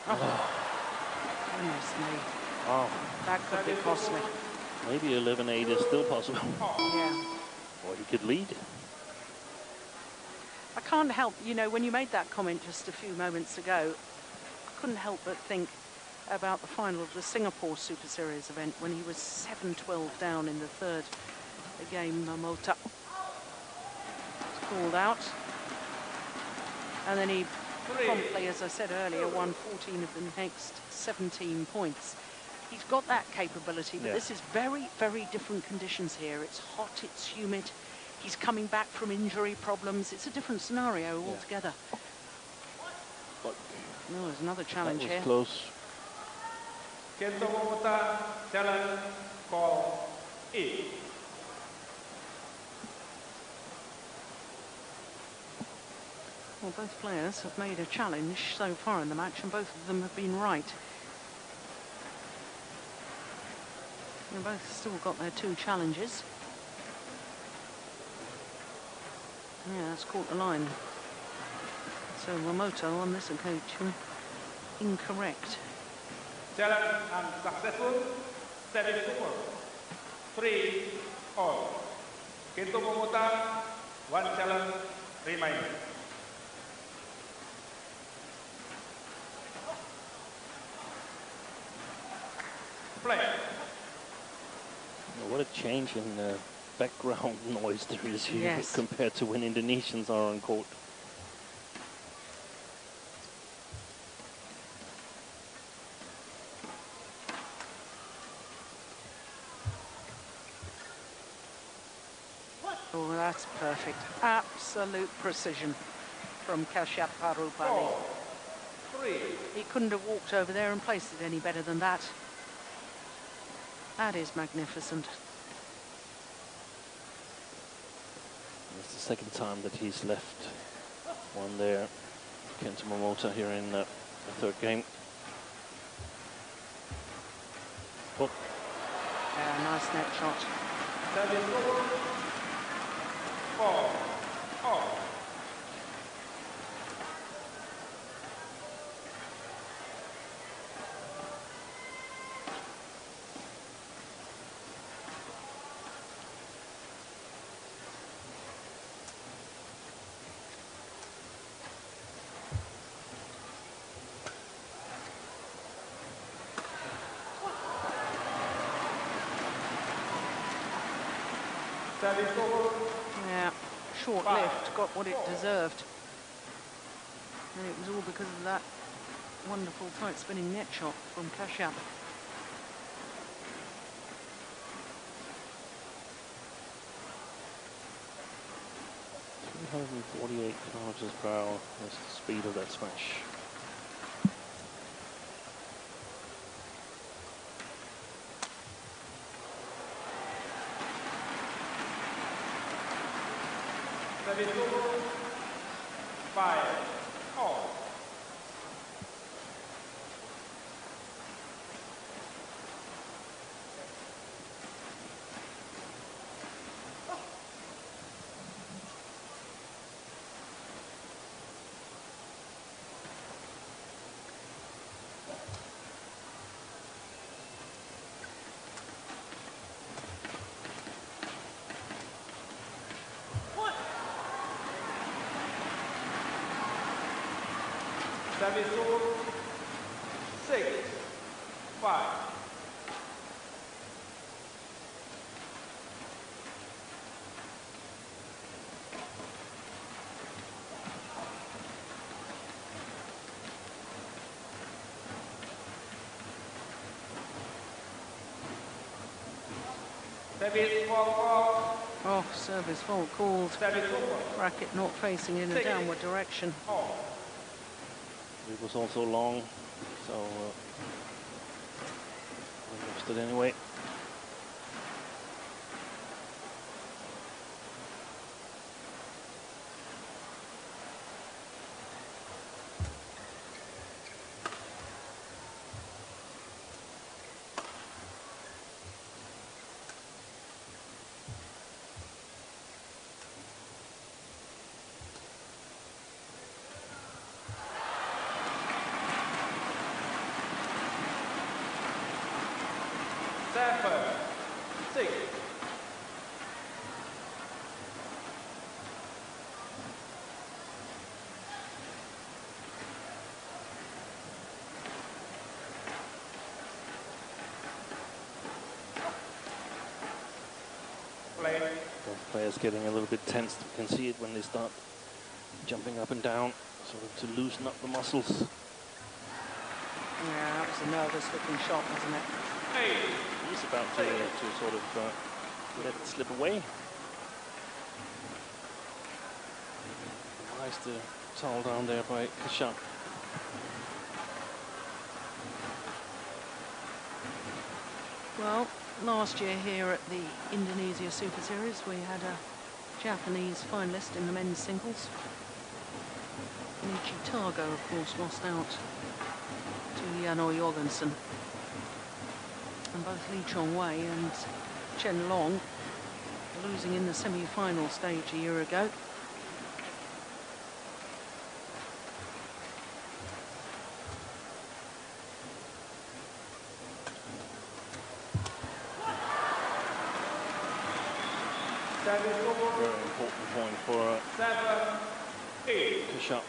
Oh, goodness me. Oh, That could be costly. maybe 11-8 is still possible. Yeah. Or he could lead. I can't help, you know, when you made that comment just a few moments ago, I couldn't help but think about the final of the Singapore Super Series event when he was 7-12 down in the third game. Momota was called out. And then he promptly, as I said earlier, won 14 of the next 17 points. He's got that capability, but this is very, very different conditions here. It's hot, it's humid. He's coming back from injury problems. It's a different scenario altogether. But no, there's another challenge that was here. Close. Kento Momota, challenge, call, E. Well, both players have made a challenge so far in the match, and both of them have been right. They've both still got their two challenges. Yeah, that's caught the line. So Momota on this occasion incorrect. Challenge unsuccessful. Service over. 3-all. Kento Momota, one challenge remaining. Play. What a change in background noise there is here compared to when Indonesians are on court. Oh, that's perfect. Absolute precision from Kashyap PARUPALLI. He couldn't have walked over there and placed it any better than that. That is magnificent. It's the second time that he's left one there. Kento Momota here in the third game. Oh. Yeah, nice net shot. Service over. 4. Off. Service over. Yeah, short-lived, got what it deserved. And it was all because of that wonderful tight spinning net shot from Kashyap. 348 kilometers per hour is the speed of that smash. Service over. 5. Off. Service over. 6. 5. Service 4. Oh, service fault called. Service over. Racket not facing in a downward direction. Off. It was also long, so I lost it anyway. Seven. 6. Play. Both players getting a little bit tense. You can see it when they start jumping up and down, sort of to loosen up the muscles. Yeah, that was a nervous looking shot, wasn't it? 8. He's about to sort of let it slip away. Nice to towel down there by Kashyap. Well, last year here at the Indonesia Super Series, we had a Japanese finalist in the men's singles. Tago, of course, lost out to Janor Jorgensen. And both Lee Chong-wei and Chen Long losing in the semi-final stage a year ago. Very important point for 7. 8. Kashyap.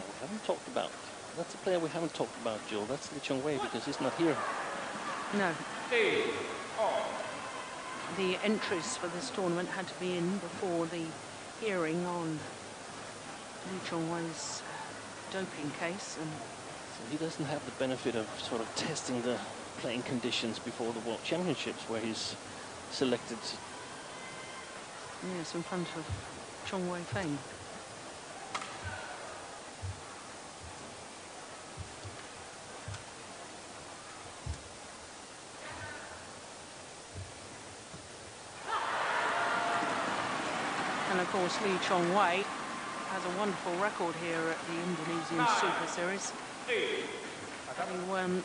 We haven't talked about. That's a player we haven't talked about, Jill. That's Lee Chong-wei because he's not here. No. 8. Off. The entries for this tournament had to be in before the hearing on Lee Chong-wei's doping case, and So he doesn't have the benefit of sort of testing the playing conditions before the World Championships, where he's selected. yes, in front of Chong-wei fame. And of course, Lee Chong Wei has a wonderful record here at the Indonesian Super Series, having won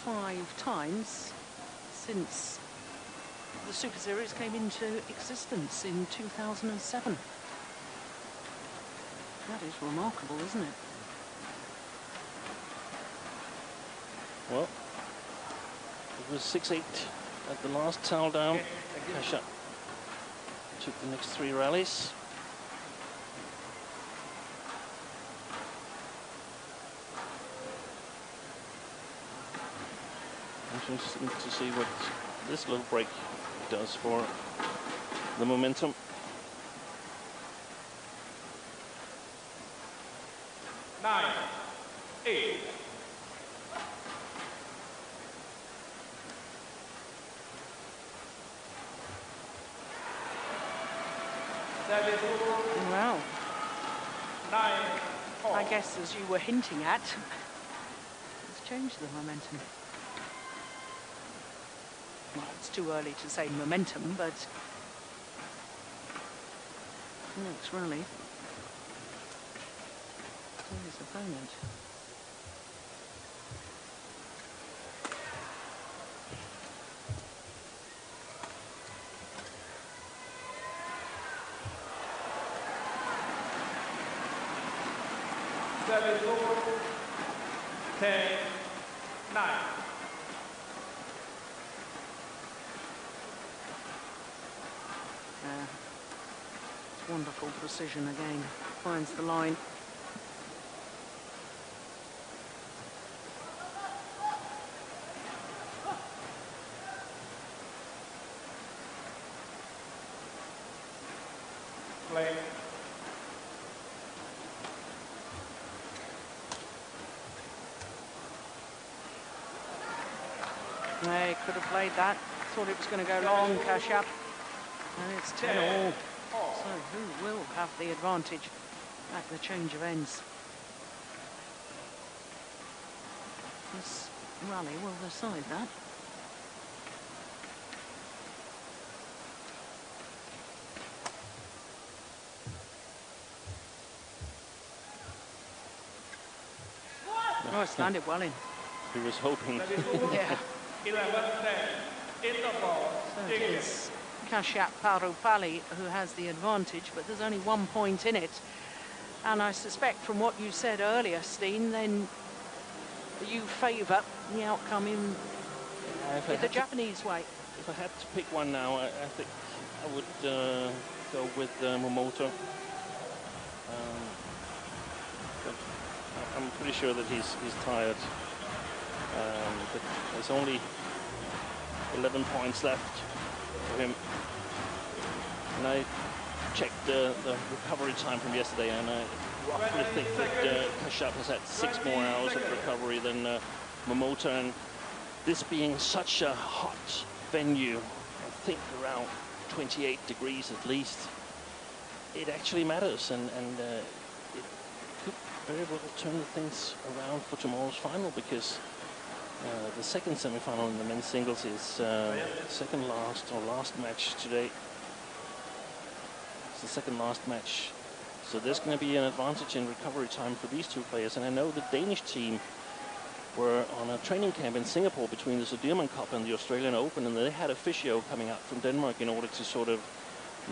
5 times since the Super Series came into existence in 2007. That is remarkable, isn't it? Well, it was 6-8 at the last towel down. Kashyap took the next 3 rallies. Interesting to see what this little break does for the momentum. Nine, 8. Well, 9-4. I guess as you were hinting at, it's changed the momentum. Well, it's too early to say momentum, but next rally to his opponent. Service 10, 9. Wonderful precision again. Finds the line. Play. They could have played that. Thought it was going to go long, Kashyap. And it's 10 all. So who will have the advantage at the change of ends? This rally will decide that. Oh, it's landed well in. He was hoping. Yeah. 11-10. Interval. So it is Kashyap PARUPALLI who has the advantage, but there's only 1 point in it. And I suspect from what you said earlier, Steen, then you favour the outcome in the Japanese way. If I had to pick one now, I think I would go with Momota. But I'm pretty sure that he's tired. But there's only 11 points left for him. And I checked the recovery time from yesterday, and I roughly think that Kashyap has had 6 more hours of recovery than Momota. And this being such a hot venue, I think around 28 degrees at least, it actually matters, and it could very well turn things around for tomorrow's final, because the second semi-final in the men's singles is second last or last match today. It's the second last match. So there's going to be an advantage in recovery time for these 2 players. And I know the Danish team were on a training camp in Singapore between the Sudirman Cup and the Australian Open, and they had a physio coming out from Denmark in order to sort of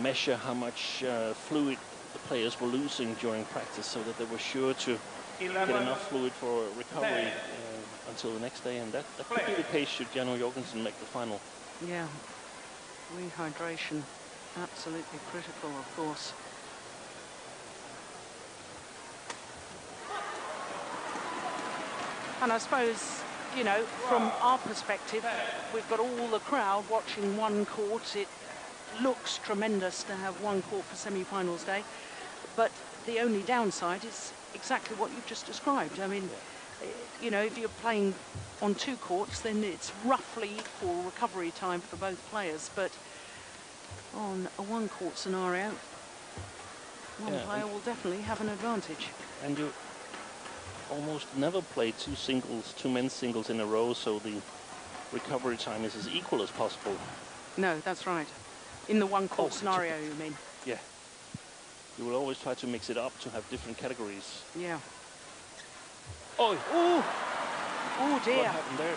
measure how much fluid the players were losing during practice, so that they were sure to get enough fluid for recovery until the next day, and that could be the case should Janno Jorgensen make the final. Yeah, rehydration, absolutely critical, of course. And I suppose, you know, from our perspective, we've got all the crowd watching one court. It looks tremendous to have one court for semi-finals day, but the only downside is exactly what you've just described. I mean, you know, if you're playing on 2 courts, then it's roughly equal recovery time for both players, but on a 1 court scenario, one player will definitely have an advantage. And you almost never play 2 men's singles in a row, so the recovery time is as equal as possible. No, that's right. In the 1 court scenario, you mean? Yeah. You will always try to mix it up to have different categories. Yeah. Oh, Oh, oh dear. what happened there?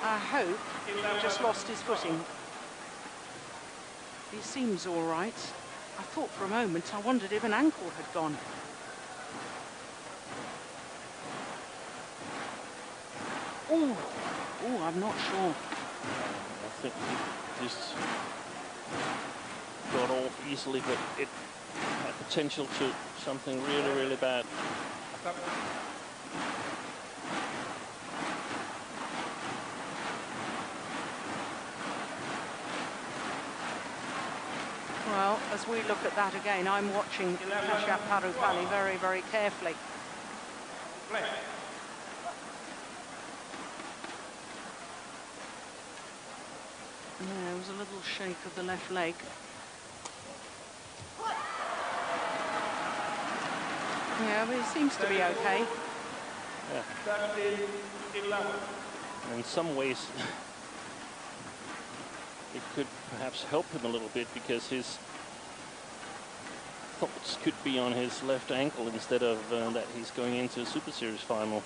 I hope he just lost his footing. He seems all right. I thought for a moment, I wondered if an ankle had gone. Oh, oh, I'm not sure. I think he just got off easily, but it had potential to something really, really bad. Well, as we look at that again, I'm watching Kashyap PARUPALLI very, very carefully. Yeah, there was a little shake of the left leg. Yeah, but he seems to be okay. Yeah. In some ways, it could perhaps help him a little bit because his thoughts could be on his left ankle instead of that he's going into a Super Series final.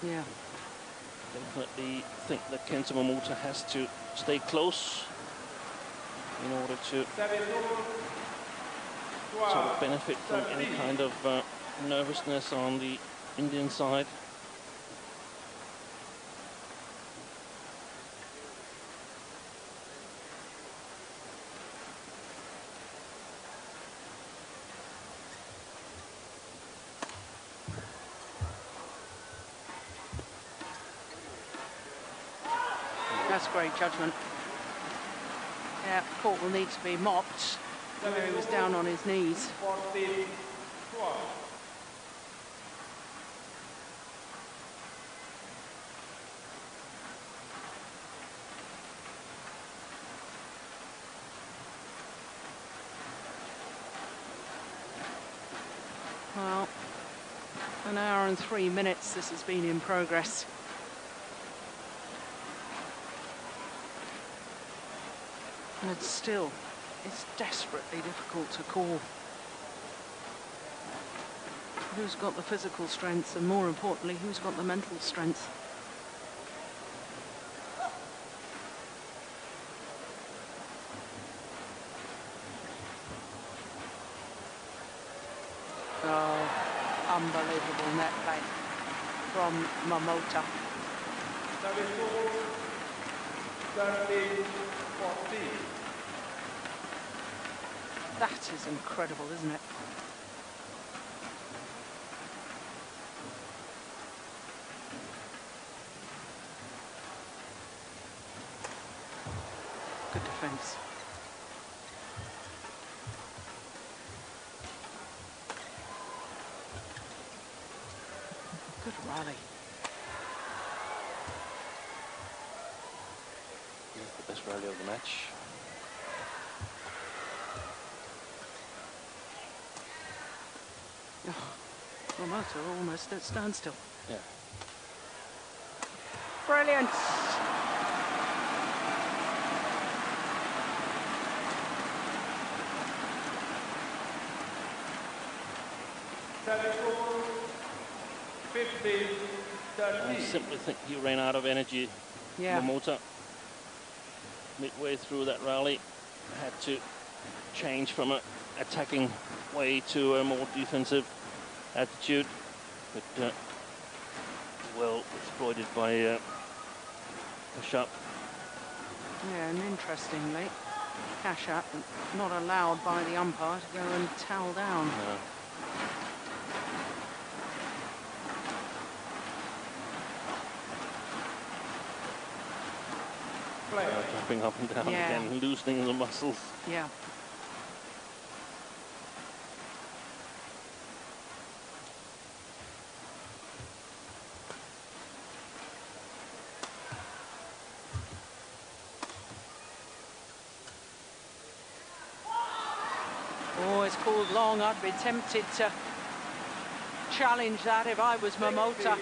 Yeah. Definitely think that Kento Momota has to stay close in order to sort of benefit from any kind of nervousness on the Indian side. That's great judgment. Yeah, court will need to be mopped where he was down on his knees. Well, an hour and 3 minutes this has been in progress. And still, it's desperately difficult to call. Who's got the physical strength, and more importantly, who's got the mental strength? Oh, unbelievable net play from Momota. 13-14. That is incredible, isn't it? Good defense. Good rally. That's the best rally of the match. Oh, Momota almost at standstill. Yeah. Brilliant. I simply think he ran out of energy. Yeah. Momota, midway through that rally, had to change from an attacking way to a more defensive attitude, but well exploited by Kashyap. Yeah, and interestingly, Kashyap not allowed by the umpire to go and towel down. No. Jumping up and down again, loosening the muscles. Yeah. Oh, it's called long. I'd be tempted to challenge that if I was Momota.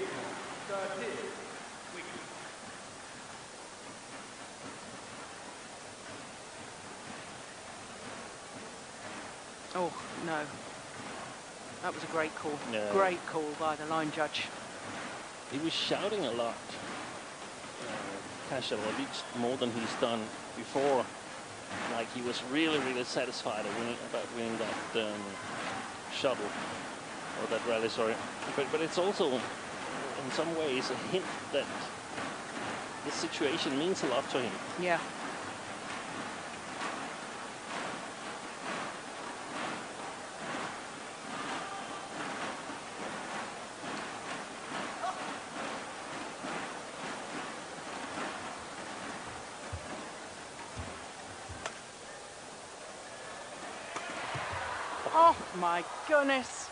Oh, no. That was a great call. Yeah. Great call by the line judge. He was shouting a lot, Kashyap, at least more than he's done before. Like he was really, really satisfied about winning that shuttle, or that rally, sorry. But it's also, in some ways, a hint that the situation means a lot to him. Yeah. Oh my goodness.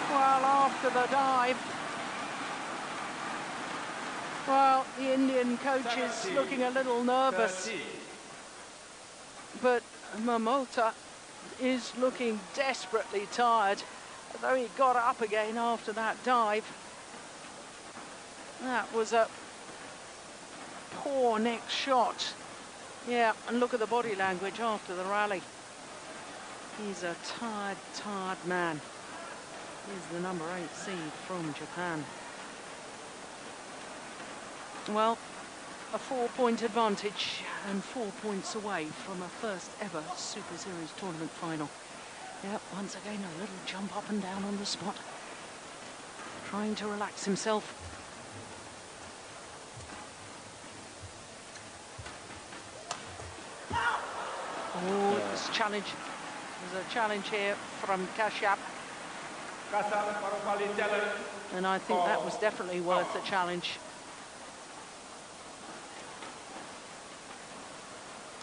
Well, after the dive, well, the Indian coach is looking a little nervous, but Momota is looking desperately tired, although he got up again after that dive. That was a poor next shot. Yeah, and look at the body language after the rally. He's a tired, tired man. He's the number 8 seed from Japan. Well, a 4-point advantage and 4 points away from a first ever Super Series tournament final. Yep, once again a little jump up and down on the spot. Trying to relax himself. Oh, it was a challenge. There's a challenge here from Kashyap. And I think that was definitely worth the challenge.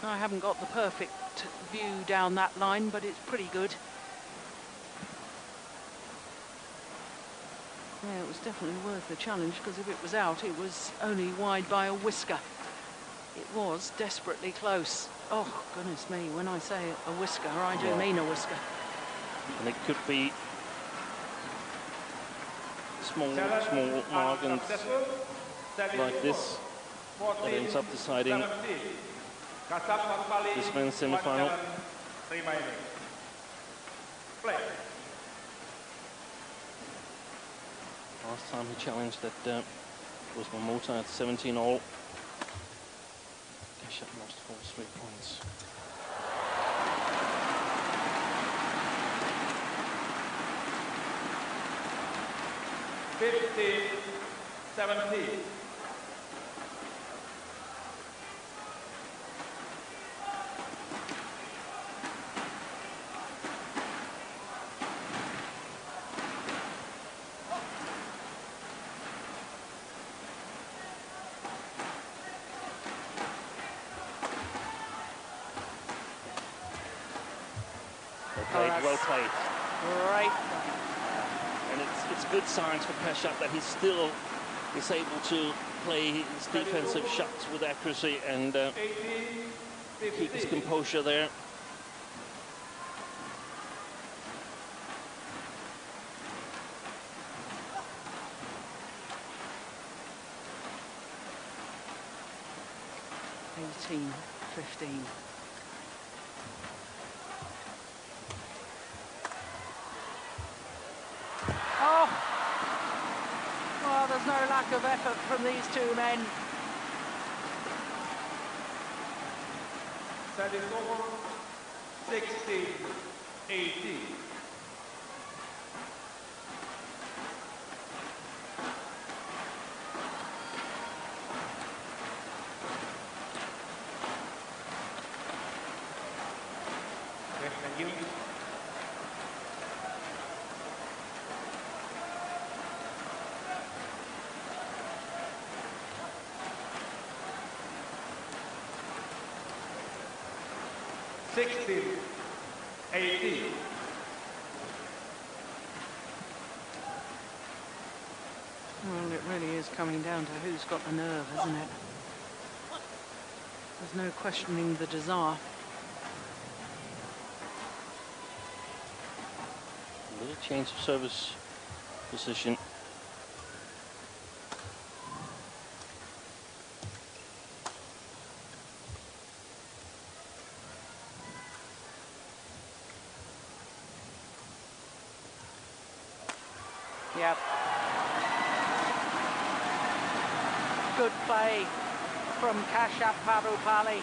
I haven't got the perfect view down that line, but it's pretty good. Yeah, it was definitely worth the challenge, because if it was out, it was only wide by a whisker. It was desperately close. Oh, goodness me, when I say a whisker, I do mean a whisker. And it could be small margins like this that ends up deciding this men's semi-final. Last time he challenged that was Momota at 17 all. Kashyap lost 4 straight points. $50, 70. Well played. Great. And it's good signs for Kashyap that he still is able to play his defensive shots with accuracy and keep his composure there. $18-15. Oh! Well, there's no lack of effort from these two men. Set is over. 16-18. Thank you. Well, it really is coming down to who's got the nerve, isn't it? There's no questioning the desire. A little change of service position. Yeah. Good play from Kashyap PARUPALLI.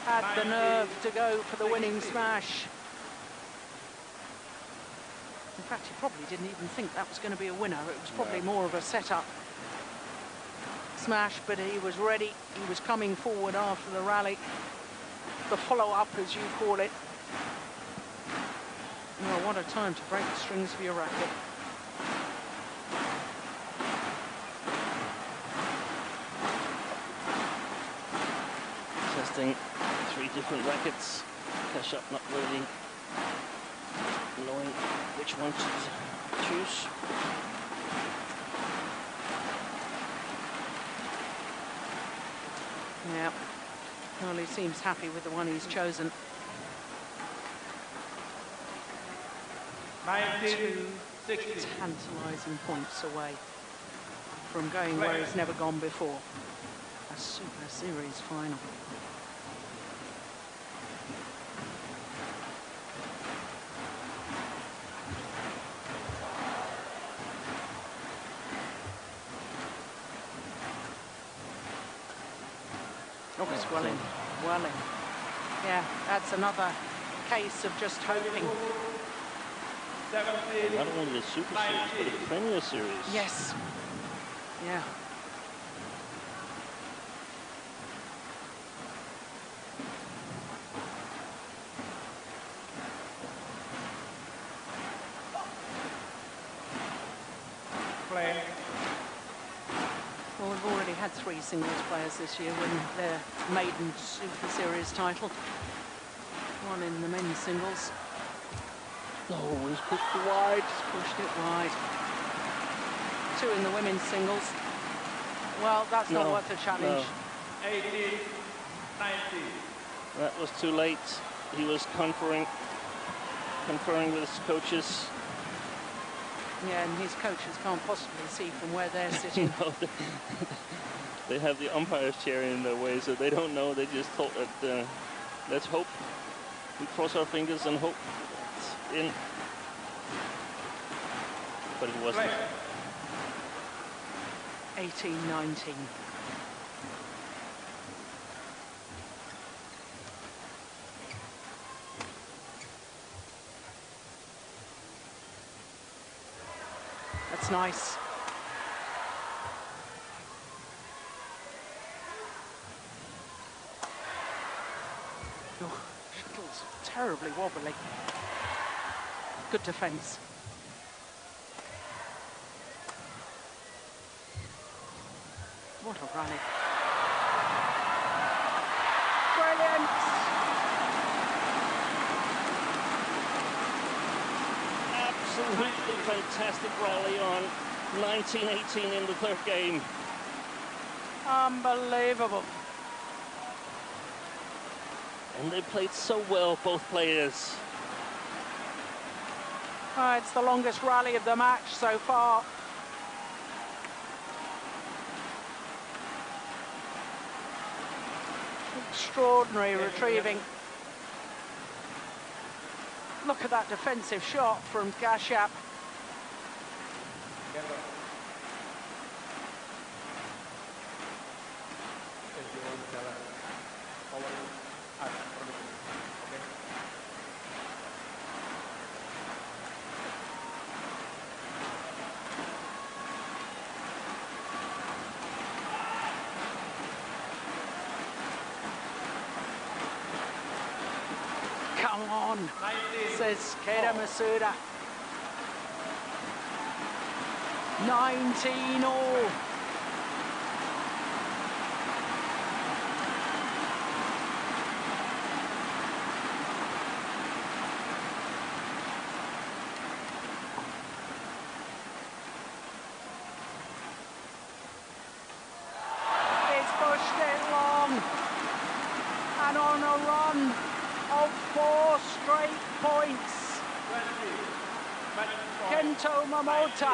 Had the nerve to go for the winning smash. In fact, he probably didn't even think that was going to be a winner. It was probably more of a setup smash, but he was ready. He was coming forward after the rally. The follow-up, as you call it. Oh, what a time to break the strings of your racket. Testing 3 different rackets. Kashyap not really knowing which one to choose. Yeah, well, he seems happy with the one he's chosen. 1960. Tantalising points away from going where he's never gone before. A Super Series final. Oh, it's Welling. Welling. Yeah, that's another case of just hoping. Not only the Super Series, but the Premier Series. Yes. Yeah. Play. Well, we've already had 3 singles players this year win their maiden Super Series title. One in the men's singles. Oh, he's pushed it wide. Just pushed it wide. 2 in the women's singles. Well, that's not worth a challenge. No. 80, 90. That was too late. He was conferring with his coaches. Yeah, and his coaches can't possibly see from where they're sitting. No, they have the umpire's chair in their way, so they don't know. They just thought that let's hope. We cross our fingers and hope it's in. But it wasn't. 18-19. That's nice. Oh, shuttle's terribly wobbly. Good defence. What a rally. Brilliant! Absolutely fantastic rally on 19-18 in the 3rd game. Unbelievable. And they played so well, both players. It's the longest rally of the match so far. Extraordinary retrieving. Look at that defensive shot from Kashyap. Kento. Jalan. Power at production. Okay. Come on, says Keda Masuda. 19-all. It's pushed it long. And on a run of 4 straight points. 20. Kento Momota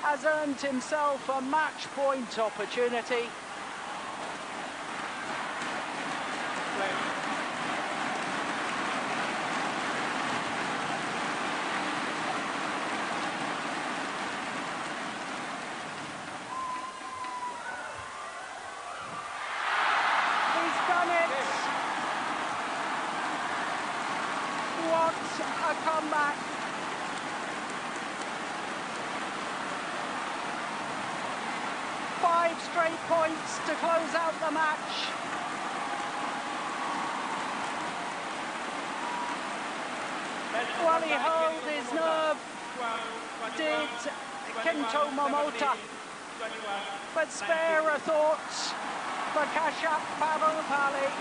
has earned himself a match point opportunity. 5 straight points to close out the match. Well, he held his nerve, did Kento Momota, but spare a thought for Kashyap PARUPALLI.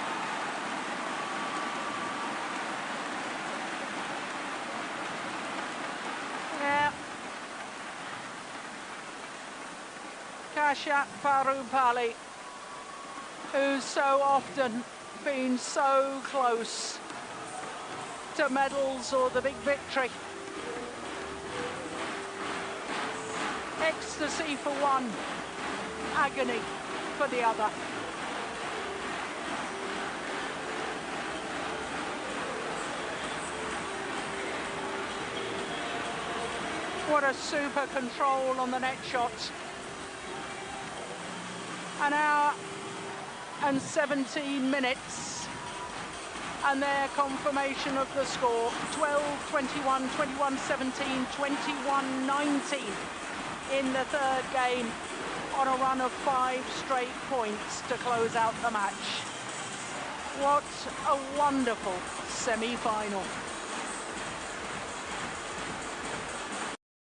Yeah. Kashyap PARUPALLI, who's so often been so close to medals or the big victory. Ecstasy for one, agony for the other. What a super control on the net shot. An hour and 17 minutes. And their confirmation of the score, 12-21, 21-17, 21-19 in the third game on a run of 5 straight points to close out the match. What a wonderful semi-final.